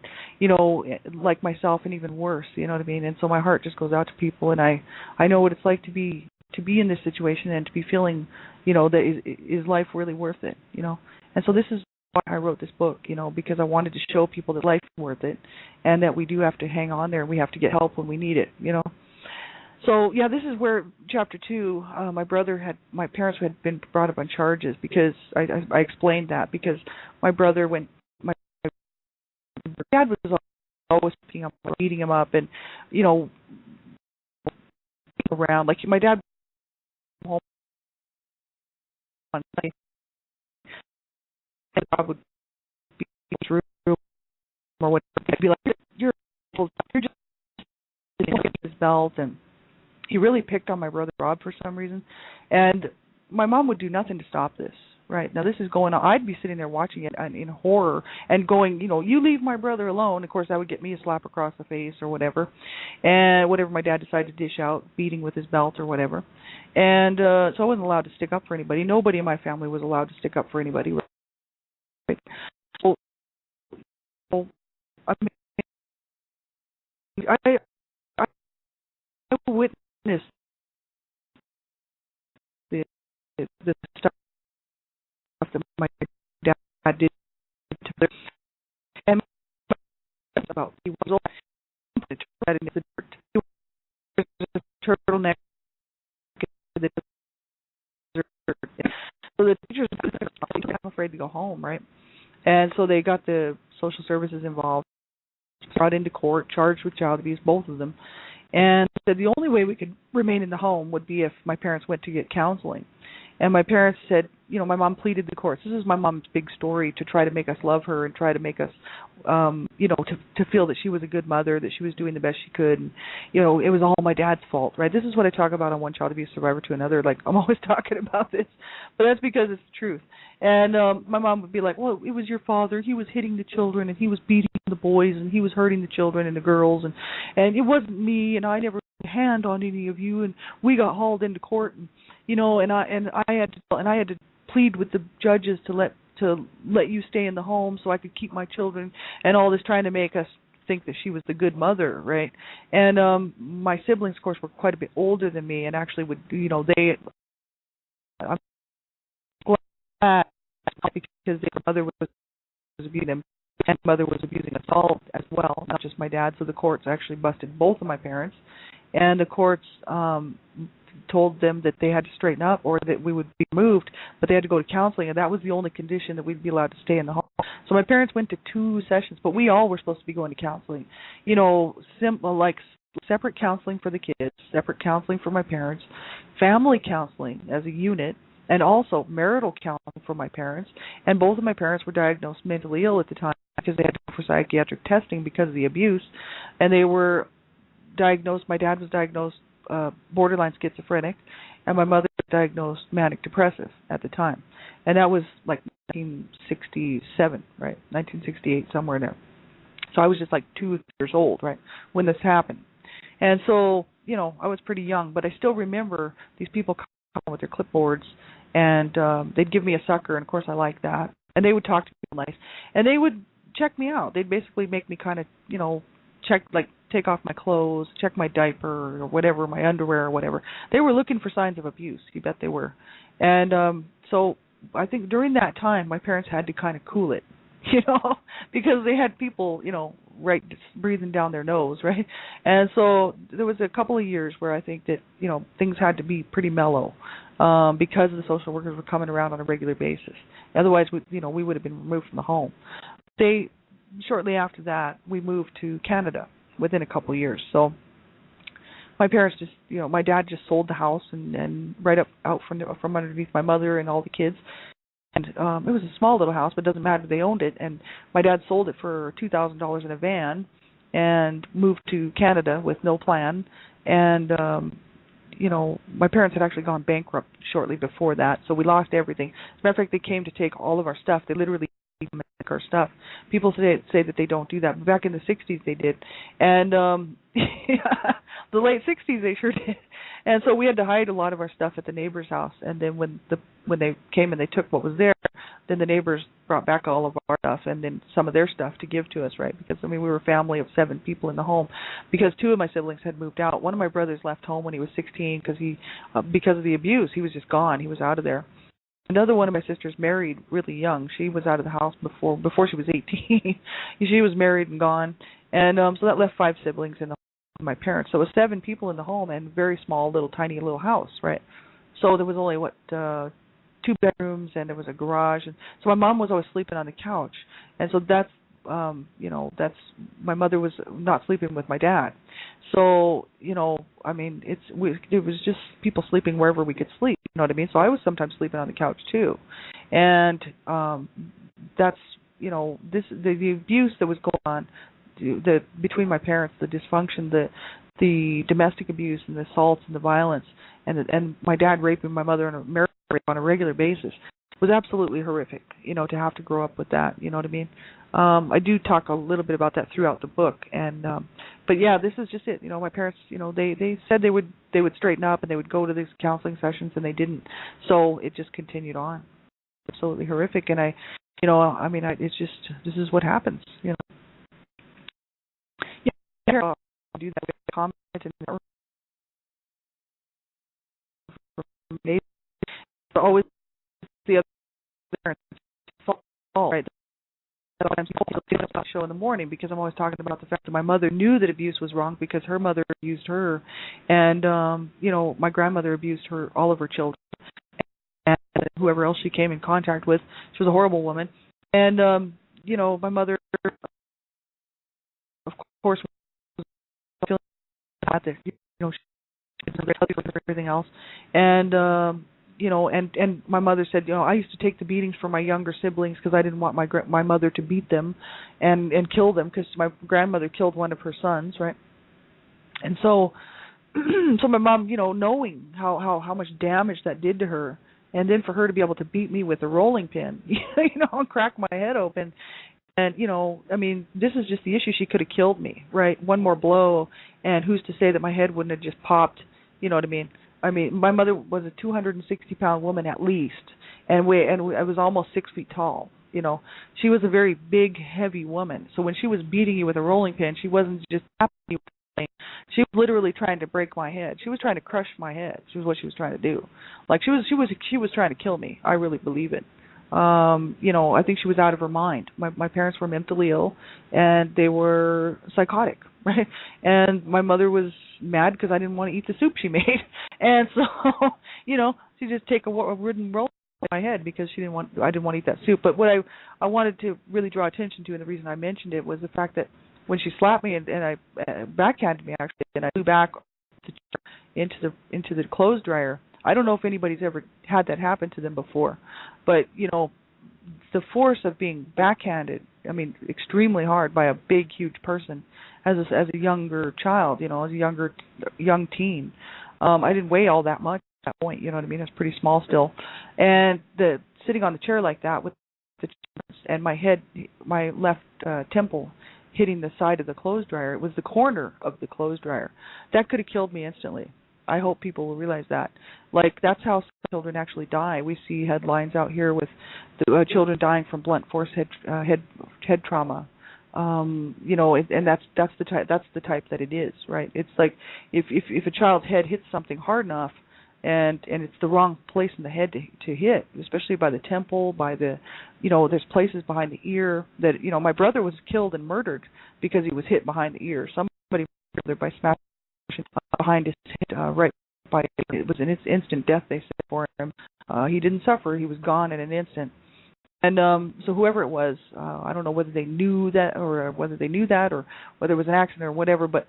like myself and even worse, you know what I mean? And so my heart just goes out to people, and I know what it's like to be in this situation and to be feeling, that is life really worth it, And so this is why I wrote this book, because I wanted to show people that life is worth it and that we do have to hang on there and we have to get help when we need it, So, yeah, this is where Chapter 2, my parents had been brought up on charges because I explained that because my brother, my dad was always beating him up and, around. Like, my dad would home on Sunday, and I would be in his room or whatever. I'd be like, you're just his belt, and he really picked on my brother Rob for some reason, and my mom would do nothing to stop this. Right now, this is going on. I'd be sitting there watching it in horror and going, you leave my brother alone. Of course, that would get me a slap across the face or whatever, and whatever my dad decided to dish out, beating with his belt or whatever. And so I wasn't allowed to stick up for anybody. Nobody in my family was allowed to stick up for anybody. Right? So I mean, I witnessed the stuff that my dad did to her, and about he was all that in the dirt. He was a turtleneck. So the teachers were afraid to go home, right? And so they got the social services involved, brought into court, charged with child abuse, both of them, and said the only way we could remain in the home would be if my parents went to get counseling. And my parents said, my mom pleaded the courts. This is my mom's big story, to try to make us love her and try to make us, to feel that she was a good mother, that she was doing the best she could. And, it was all my dad's fault, right? This is what I talk about on One Child Abuse Survivor to Another. Like, I'm always talking about this, but that's because it's the truth. And my mom would be like, well, it was your father. He was hitting the children, and he was beating the boys, and he was hurting the children and the girls, and it wasn't me, and I never put a hand on any of you, and we got hauled into court, and I had to plead with the judges to let you stay in the home so I could keep my children, and all this, trying to make us think that she was the good mother, right? And my siblings, of course, were quite a bit older than me, and actually would, I'm glad because their mother was abusing them, and mother was abusing us all as well, not just my dad. So the courts actually busted both of my parents, and the courts told them that they had to straighten up or that we would be removed, but they had to go to counseling, and that was the only condition that we'd be allowed to stay in the home. So my parents went to 2 sessions, but we all were supposed to be going to counseling. Like separate counseling for the kids, separate counseling for my parents, family counseling as a unit, and also marital counseling for my parents. And both of my parents were diagnosed mentally ill at the time. because they had to go for psychiatric testing because of the abuse, and they were diagnosed. My dad was diagnosed borderline schizophrenic, and my mother was diagnosed manic depressive at the time, and that was like 1967, right? 1968, somewhere in there. So I was just like 2 years old, right, when this happened. And so, I was pretty young, but I still remember these people coming with their clipboards, and they'd give me a sucker, and of course I liked that. And they would talk to me nice, and they would check me out. They'd basically make me kind of, check, like take off my clothes, check my diaper or whatever, my underwear or whatever. They were looking for signs of abuse. You bet they were. And so I think during that time, my parents had to kind of cool it, because they had people, right, breathing down their nose, right? And so there was a couple of years where I think that, things had to be pretty mellow, because the social workers were coming around on a regular basis. Otherwise, we would have been removed from the home. Shortly after that, we moved to Canada within a couple of years. So my parents just, my dad just sold the house and right out from underneath my mother and all the kids. And it was a small little house, but it doesn't matter. They owned it, and my dad sold it for $2,000 in a van and moved to Canada with no plan. And my parents had actually gone bankrupt shortly before that, so we lost everything. As a matter of fact, they came to take all of our stuff. They literally take our stuff. People say that they don't do that, but back in the 60s they did. And the late 60s they sure did. And so we had to hide a lot of our stuff at the neighbor's house. And then when they came and they took what was there, then the neighbors brought back all of our stuff and then some of their stuff to give to us, right? Because we were a family of 7 people in the home. Because 2 of my siblings had moved out. One of my brothers left home when he was 16 because of the abuse. He was just gone. He was out of there. Another one of my sisters married really young. She was out of the house before she was 18. She was married and gone. And so that left 5 siblings in the home with my parents. So it was 7 people in the home and very small, tiny little house, right? So there was only, 2 bedrooms, and there was a garage. And so my mom was always sleeping on the couch. And so that's, my mother was not sleeping with my dad. So, it was just people sleeping wherever we could sleep, you know what I mean? So I was sometimes sleeping on the couch too. And that's, the abuse that was going on between my parents, the dysfunction, the domestic abuse and the assaults and the violence, and my dad raping my mother and marriage rape on a regular basis was absolutely horrific, to have to grow up with that, you know what I mean? I do talk a little bit about that throughout the book, and but yeah, this is just it. My parents, they said they would straighten up and they would go to these counseling sessions, and they didn't. So it just continued on. Absolutely horrific, and it's just, this is what happens, Yeah, I'll do that with a comment and always the other parents fault, right? Sometimes people get up show in the morning because I'm always talking about the fact that my mother knew that abuse was wrong because her mother abused her, and my grandmother abused all of her children, and whoever else she came in contact with. She was a horrible woman, and my mother, of course, was feeling bad that she was very healthy for everything else, and and my mother said, I used to take the beatings for my younger siblings because I didn't want my mother to beat them and kill them, because my grandmother killed one of her sons, right? And so, so my mom, knowing how much damage that did to her, and then for her to be able to beat me with a rolling pin, and crack my head open. And, this is just the issue. She could have killed me, right? One more blow, and who's to say that my head wouldn't have just popped, you know what I mean? My mother was a 260-pound woman at least, and I was almost 6 feet tall. She was a very big, heavy woman. So when she was beating you with a rolling pin, she wasn't just tapping you. She was literally trying to break my head. She was trying to crush my head. She was what she was trying to do. Like she was trying to kill me. I really believe it. I think she was out of her mind. My parents were mentally ill, and they were psychotic, right? And my mother was mad because I didn't want to eat the soup she made, and so she just take a wooden roll in my head because I didn't want to eat that soup. But what I wanted to really draw attention to, and the reason I mentioned it, was the fact that when she slapped me and I backhanded me actually, and I flew back into the clothes dryer. I don't know if anybody's ever had that happen to them before, but the force of being backhanded, I mean, extremely hard by a big, huge person as a younger child, you know, as a young teen. I didn't weigh all that much at that point, you know what I mean? I was pretty small still. And the sitting on the chair like that with the chairs and my head, my left temple hitting the side of the clothes dryer. It was the corner of the clothes dryer. That could have killed me instantly. I hope people will realize that. Like, that's how children actually die. We see headlines out here with the, children dying from blunt force head trauma. You know, and that's the type that it is, right? It's like if a child's head hits something hard enough, and it's the wrong place in the head to hit, especially by the temple, by the, you know, there's places behind the ear that, you know, my brother was killed and murdered because he was hit behind the ear. Somebody murdered by smashing behind his head, right by, it was an instant death, they said, for him. He didn't suffer, he was gone in an instant. And so whoever it was, I don't know whether they knew that or whether it was an accident or whatever, but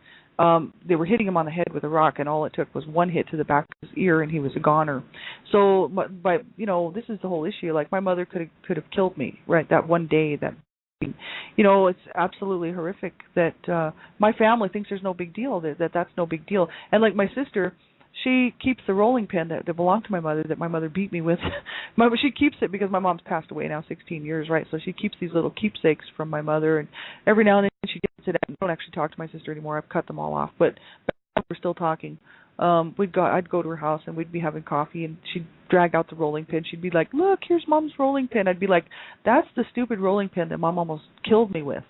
they were hitting him on the head with a rock, and all it took was one hit to the back of his ear, and he was a goner. So, but you know, this is the whole issue. Like, my mother could have killed me, right? That one day, that, you know, it's absolutely horrific that my family thinks there's no big deal, that's no big deal. And like my sister, she keeps the rolling pin that belonged to my mother, that my mother beat me with. She keeps it because my mom's passed away now 16 years, right? So she keeps these little keepsakes from my mother, and every now and then she gets it out. I don't actually talk to my sister anymore. I've cut them all off, but we're still talking. I'd go to her house and we'd be having coffee, and she'd drag out the rolling pin. She'd be like, "Look, here's Mom's rolling pin." I'd be like, "That's the stupid rolling pin that Mom almost killed me with,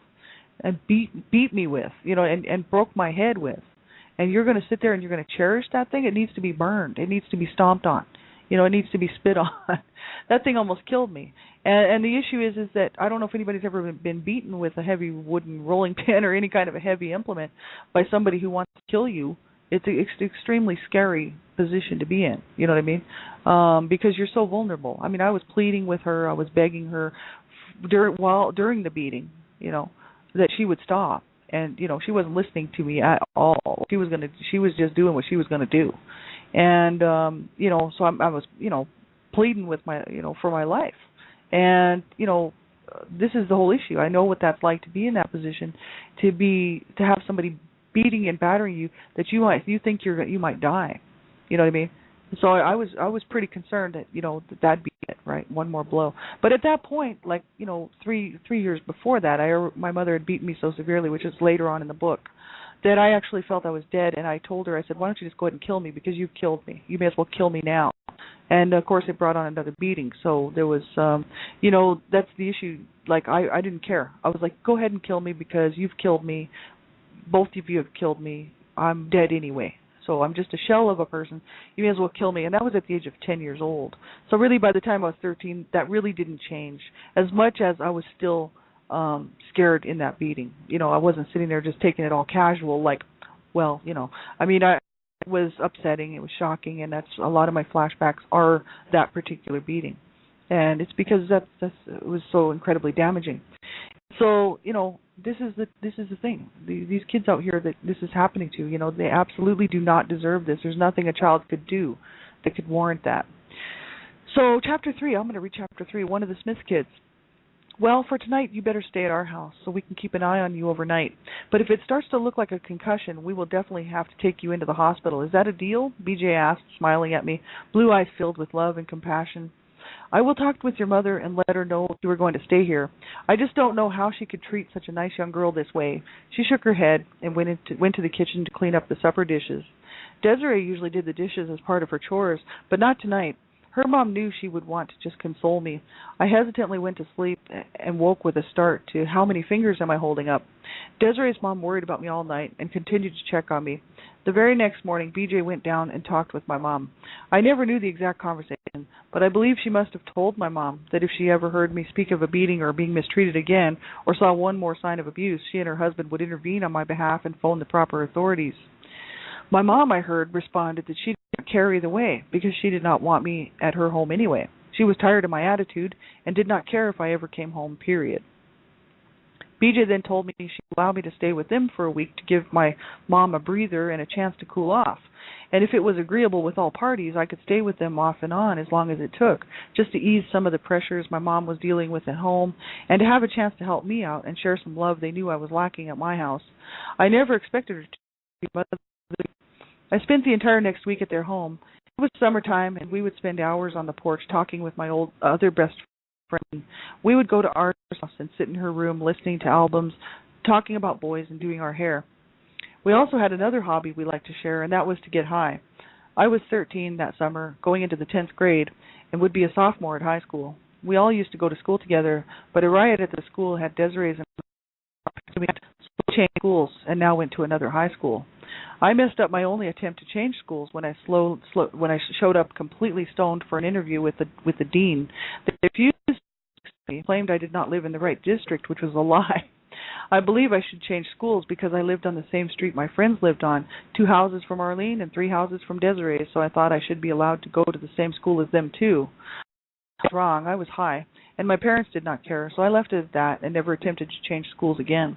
and beat me with, you know, and broke my head with. And you're going to sit there and you're going to cherish that thing? It needs to be burned. It needs to be stomped on. You know, it needs to be spit on." That thing almost killed me. And the issue is that I don't know if anybody's ever been beaten with a heavy wooden rolling pin or any kind of a heavy implement by somebody who wants to kill you. It's an extremely scary position to be in. You know what I mean? Because you're so vulnerable. I mean, I was pleading with her. I was begging her during the beating, you know, that she would stop. And, you know, she wasn't listening to me at all. She was just doing what she was going to do. And, you know, so I was, you know, pleading with for my life. And, you know, this is the whole issue. I know what that's like to be in that position, to have somebody beating and battering you that you think you might die. You know what I mean? So I was pretty concerned that, you know, that'd be it, right? One more blow. But at that point, like, you know, three years before that, my mother had beaten me so severely, which is later on in the book, that I actually felt I was dead. And I told her, I said, "Why don't you just go ahead and kill me, because you've killed me. You may as well kill me now." And of course, it brought on another beating. So there was, you know, that's the issue. Like, I didn't care. I was like, "Go ahead and kill me, because you've killed me. Both of you have killed me. I'm dead anyway. So I'm just a shell of a person. You may as well kill me." And that was at the age of 10 years old. So really, by the time I was 13, that really didn't change. As much as I was still scared in that beating. You know, I wasn't sitting there just taking it all casual, like, well, you know. I mean, it was upsetting. It was shocking. And that's a lot of my flashbacks are that particular beating. And it's because it was so incredibly damaging. So, you know, this is the thing. These kids out here that this is happening to, you know, they absolutely do not deserve this. There's nothing a child could do that could warrant that. So, Chapter 3, I'm going to read Chapter 3, one of the Smith kids. "Well, for tonight, you better stay at our house so we can keep an eye on you overnight. But if it starts to look like a concussion, we will definitely have to take you into the hospital. Is that a deal?" BJ asked, smiling at me, blue eyes filled with love and compassion. "I will talk with your mother and let her know you were going to stay here. I just don't know how she could treat such a nice young girl this way." She shook her head and went to the kitchen to clean up the supper dishes. Desiree usually did the dishes as part of her chores, but not tonight. Her mom knew she would want to just console me. I hesitantly went to sleep and woke with a start to how many fingers am I holding up. Desiree's mom worried about me all night and continued to check on me. The very next morning, BJ went down and talked with my mom. I never knew the exact conversation, but I believe she must have told my mom that if she ever heard me speak of a beating or being mistreated again, or saw one more sign of abuse, she and her husband would intervene on my behalf and phone the proper authorities. My mom, I heard, responded that she didn't care either way because she did not want me at her home anyway. She was tired of my attitude and did not care if I ever came home, period. BJ then told me she'd allow me to stay with them for a week to give my mom a breather and a chance to cool off. And if it was agreeable with all parties, I could stay with them off and on as long as it took, just to ease some of the pressures my mom was dealing with at home, and to have a chance to help me out and share some love they knew I was lacking at my house. I never expected her to be motherly. I spent the entire next week at their home. It was summertime, and we would spend hours on the porch talking with my old other best friend. We would go to our house and sit in her room listening to albums, talking about boys, and doing our hair. We also had another hobby we liked to share, and that was to get high. I was 13 that summer, going into the 10th grade, and would be a sophomore at high school. We all used to go to school together, but a riot at the school had Desiree's and we had to change schools and now went to another high school. I messed up my only attempt to change schools when I showed up completely stoned for an interview with the dean. They refused me, claimed I did not live in the right district, which was a lie. I believe I should change schools because I lived on the same street my friends lived on, 2 houses from Arlene and 3 houses from Desiree, so I thought I should be allowed to go to the same school as them too. I was wrong. I was high, and my parents did not care, so I left it at that and never attempted to change schools again.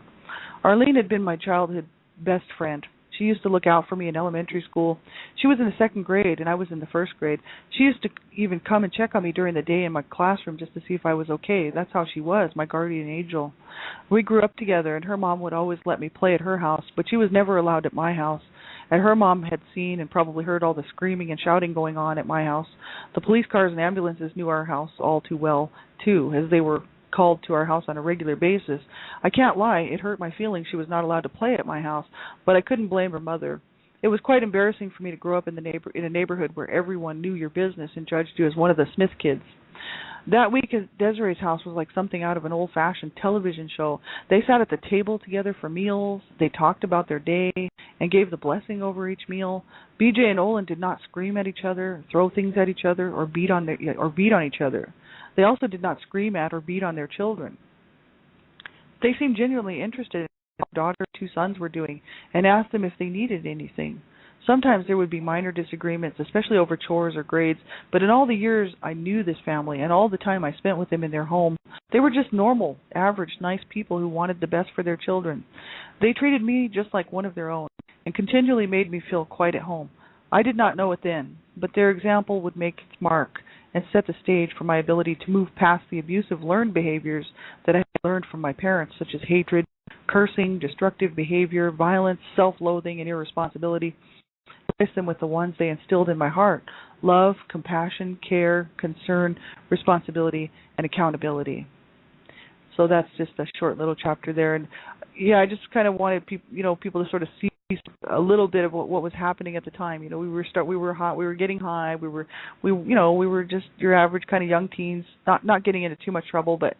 Arlene had been my childhood best friend. She used to look out for me in elementary school. She was in the 2nd grade, and I was in the 1st grade. She used to even come and check on me during the day in my classroom just to see if I was okay. That's how she was, my guardian angel. We grew up together, and her mom would always let me play at her house, but she was never allowed at my house. And her mom had seen and probably heard all the screaming and shouting going on at my house. The police cars and ambulances knew our house all too well, too, as they were called to our house on a regular basis. I can't lie, it hurt my feelings she was not allowed to play at my house, but I couldn't blame her mother. It was quite embarrassing for me to grow up in a neighborhood where everyone knew your business and judged you as one of the Smith kids. That week at Desiree's house was like something out of an old-fashioned television show. They sat at the table together for meals, they talked about their day, and gave the blessing over each meal. BJ and Olin did not scream at each other, throw things at each other, or beat on each other. They also did not scream at or beat on their children. They seemed genuinely interested in how their daughter and 2 sons were doing and asked them if they needed anything. Sometimes there would be minor disagreements, especially over chores or grades, but in all the years I knew this family and all the time I spent with them in their home, they were just normal, average, nice people who wanted the best for their children. They treated me just like one of their own and continually made me feel quite at home. I did not know it then, but their example would make its mark and set the stage for my ability to move past the abusive learned behaviors that I had learned from my parents, such as hatred, cursing, destructive behavior, violence, self-loathing, and irresponsibility. Replace them with the ones they instilled in my heart: love, compassion, care, concern, responsibility, and accountability. So that's just a short little chapter there. And yeah, I just kind of wanted people to sort of see a little bit of what was happening at the time. We were hot, we were getting high, we were just your average kind of young teens, not getting into too much trouble, but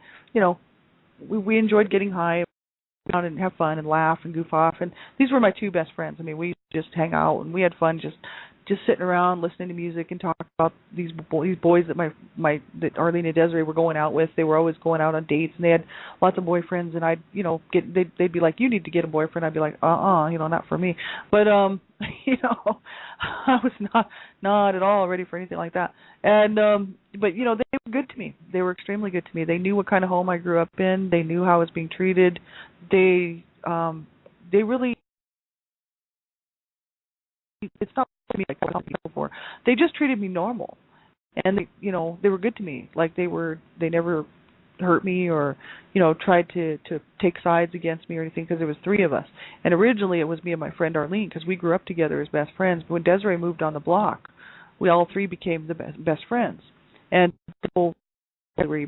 we enjoyed getting high and have fun and laugh and goof off. And these were my 2 best friends. I mean, we just hang out and we had fun just sitting around listening to music and talking about these boys that Arlene and Desiree were going out with. They were always going out on dates, and they had lots of boyfriends. And they'd be like, "You need to get a boyfriend." I'd be like, not for me. But I was not at all ready for anything like that. And but they were good to me. They were extremely good to me. They knew what kind of home I grew up in. They knew how I was being treated. They really. It's not me like I was people before. They just treated me normal, and they were good to me. Like they never hurt me or tried to take sides against me or anything, because there was 3 of us. And originally it was me and my friend Arlene, because we grew up together as best friends. But when Desiree moved on the block, we all 3 became the best friends, and the whole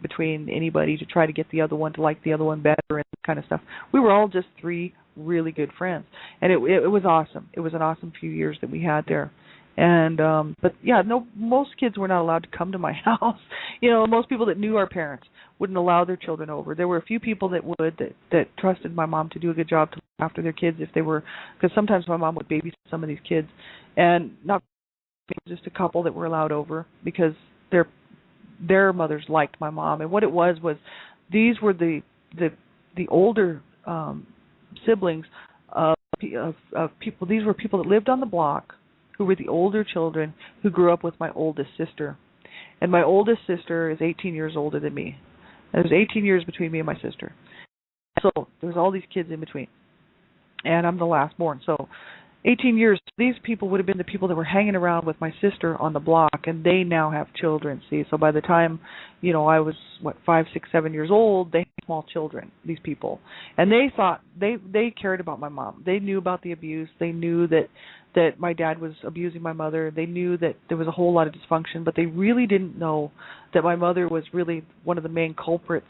between anybody to try to get the other one to like the other one better and kind of stuff. We were all just 3 really good friends, and it was awesome. It was an awesome few years that we had there. And but yeah, most kids were not allowed to come to my house. Most people that knew our parents wouldn't allow their children over. There were a few people that trusted my mom to do a good job to look after their kids if they were, because sometimes my mom would babysit some of these kids, and not just a couple that were allowed over because their mothers liked my mom. And what it was these were the older siblings of people. These were people that lived on the block, who were the older children who grew up with my oldest sister. And my oldest sister is 18 years older than me. And there's 18 years between me and my sister. So there was all these kids in between. And I'm the last born. So 18 years. These people would have been the people that were hanging around with my sister on the block, and they now have children. See, so by the time, I was 5, 6, 7 years old, they had small children. These people, and they thought they cared about my mom. They knew about the abuse. They knew that my dad was abusing my mother. They knew that there was a whole lot of dysfunction, but they really didn't know that my mother was really one of the main culprits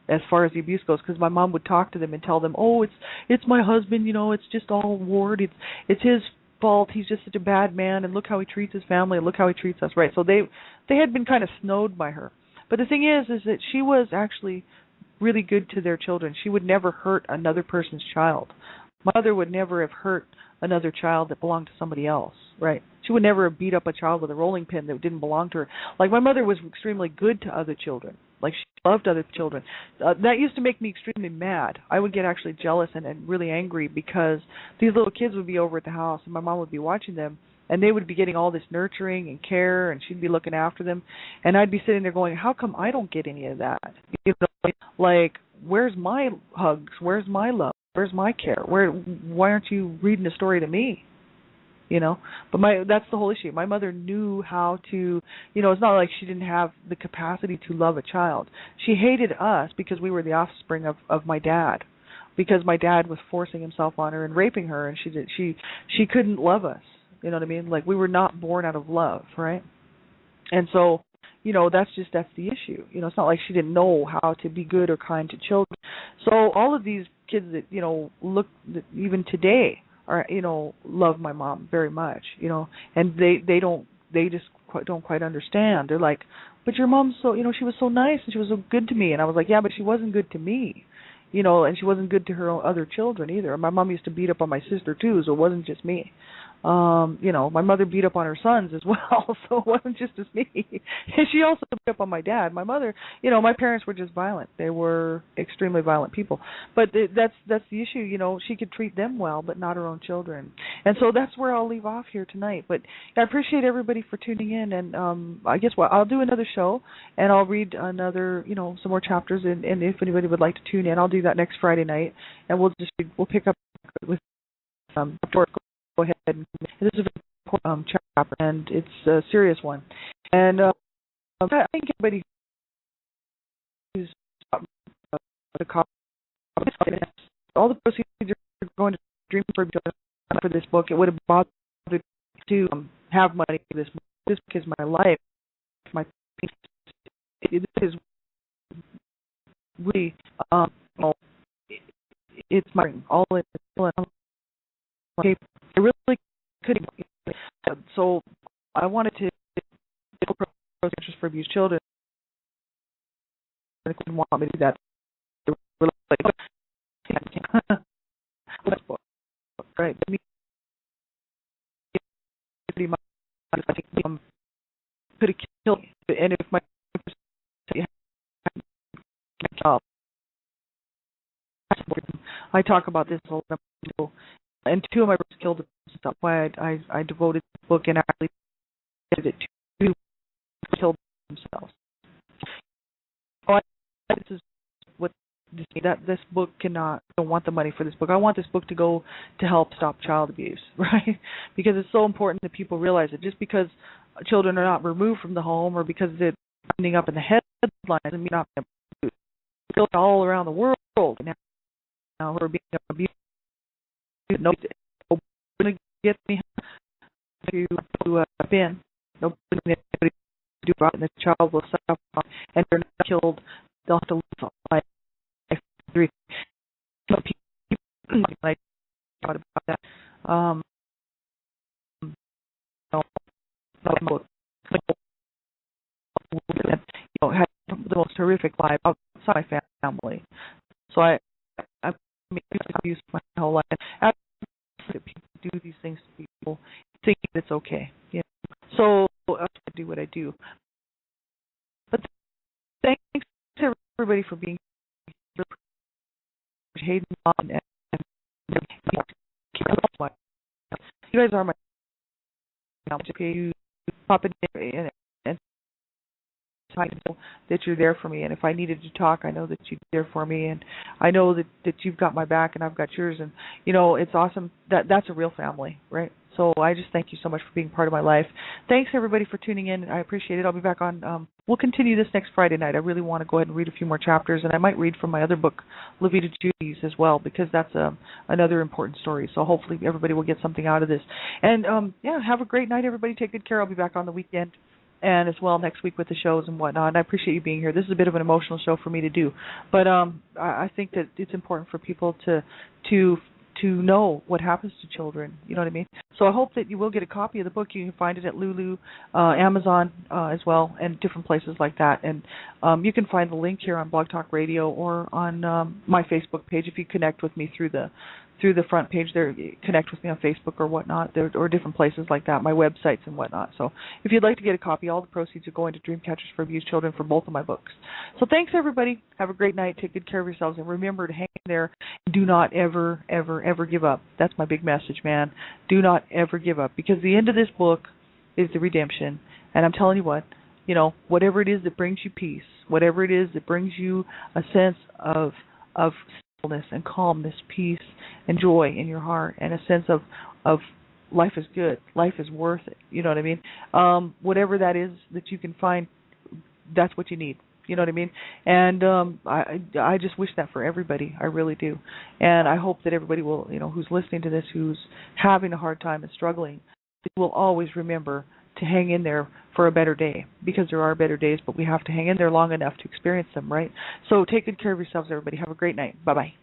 as far as the abuse goes, because my mom would talk to them and tell them, "Oh, it's my husband, it's just all Ward. It's his fault. He's just such a bad man, and look how he treats his family, and look how he treats us." Right? So they had been kind of snowed by her. But the thing is that she was actually really good to their children. She would never hurt another person's child. My mother would never have hurt another child that belonged to somebody else, right? She would never have beat up a child with a rolling pin that didn't belong to her. Like, my mother was extremely good to other children. Like, she loved other children. That used to make me extremely mad. I would get actually jealous and really angry because these little kids would be over at the house and my mom would be watching them, and they would be getting all this nurturing and care, and she'd be looking after them, and I'd be sitting there going, how come I don't get any of that? Like, where's my hugs? Where's my love? Where's my care? Why aren't you reading a story to me? But that's the whole issue. My mother knew how to, it's not like she didn't have the capacity to love a child. She hated us because we were the offspring of my dad, because my dad was forcing himself on her and raping her, and she couldn't love us. You know what I mean? Like, we were not born out of love, right? And so, that's the issue. It's not like she didn't know how to be good or kind to children. So all of these kids that, look, that even today are, love my mom very much, and they just don't quite understand. They're like, but your mom's so, she was so nice and she was so good to me. And I was like, yeah, but she wasn't good to me, and she wasn't good to her other children either. My mom used to beat up on my sister too, so it wasn't just me. My mother beat up on her sons as well, so it wasn't just me. And she also beat up on my dad. My mother, my parents were just violent. They were extremely violent people. But that's the issue, she could treat them well, but not her own children. And so that's where I'll leave off here tonight. But I appreciate everybody for tuning in, and I guess I'll do another show, and I'll read another, some more chapters, and if anybody would like to tune in, I'll do that next Friday night, and we'll pick up with go ahead. This is a very chapter, and it's a serious one. And I think everybody who's the cost, all the proceeds are going to Dream for this book. It would have bothered to have money for this book. This book is my life. This is really, it's my all in. Okay, I really couldn't. So I wanted to interest for abused children. They couldn't want me to do that. They were like, right? Could have killed me, and if my I talk about this a lot, and two of my brothers killed themselves. That's why I devoted the book and actually did it to kill themselves. So this is what this book cannot. I don't want the money for this book. I want this book to go to help stop child abuse, right? Because it's so important that people realize it. Just because children are not removed from the home, or because they're ending up in the headlines, I mean, not all around the world now who are being abused. Nobody's going to get me to bin. Nobody's going to do right, and the child will suffer, and they're not killed. They'll have to live life. Three. Some people like thought about that. Had the most horrific life outside my family. So I've used my whole life. And that people do these things to people, thinking it's okay. So I do what I do. But thanks to everybody for being here. Hayden and you guys are my okay. You pop in and I know that you're there for me, and if I needed to talk, I know that you're there for me, and I know that you've got my back and I've got yours, and it's awesome. That's a real family, right? So I just thank you so much for being part of my life. Thanks everybody for tuning in. I appreciate it. I'll be back on. We'll continue this next Friday night. I really want to go ahead and read a few more chapters, and I might read from my other book, Levita Judy's, as well, because that's another important story. So hopefully everybody will get something out of this. And have a great night, everybody. Take good care. I'll be back on the weekend and as well next week with the shows and whatnot. And I appreciate you being here. This is a bit of an emotional show for me to do, but I think that it's important for people to know what happens to children. You know what I mean? So I hope that you will get a copy of the book. You can find it at Lulu, Amazon as well, and different places like that. And you can find the link here on Blog Talk Radio or on my Facebook page if you connect with me through the front page there. Connect with me on Facebook or whatnot, or different places like that, my websites and whatnot. So if you'd like to get a copy, all the proceeds are going to Dreamcatchers for Abused Children for both of my books. So thanks, everybody. Have a great night. Take good care of yourselves. And remember to hang in there. Do not ever, ever, ever give up. That's my big message, man. Do not ever give up, because the end of this book is the redemption. And I'm telling you what, whatever it is that brings you peace, whatever it is that brings you a sense of stillness and calmness, peace and joy in your heart, and a sense of life is good, life is worth it. You know what I mean? Whatever that is that you can find, that's what you need. You know what I mean? And I just wish that for everybody. I really do. And I hope that everybody will, who's listening to this, who's having a hard time and struggling, will always remember to hang in there for a better day, because there are better days, but we have to hang in there long enough to experience them, right? So take good care of yourselves, everybody. Have a great night. Bye-bye.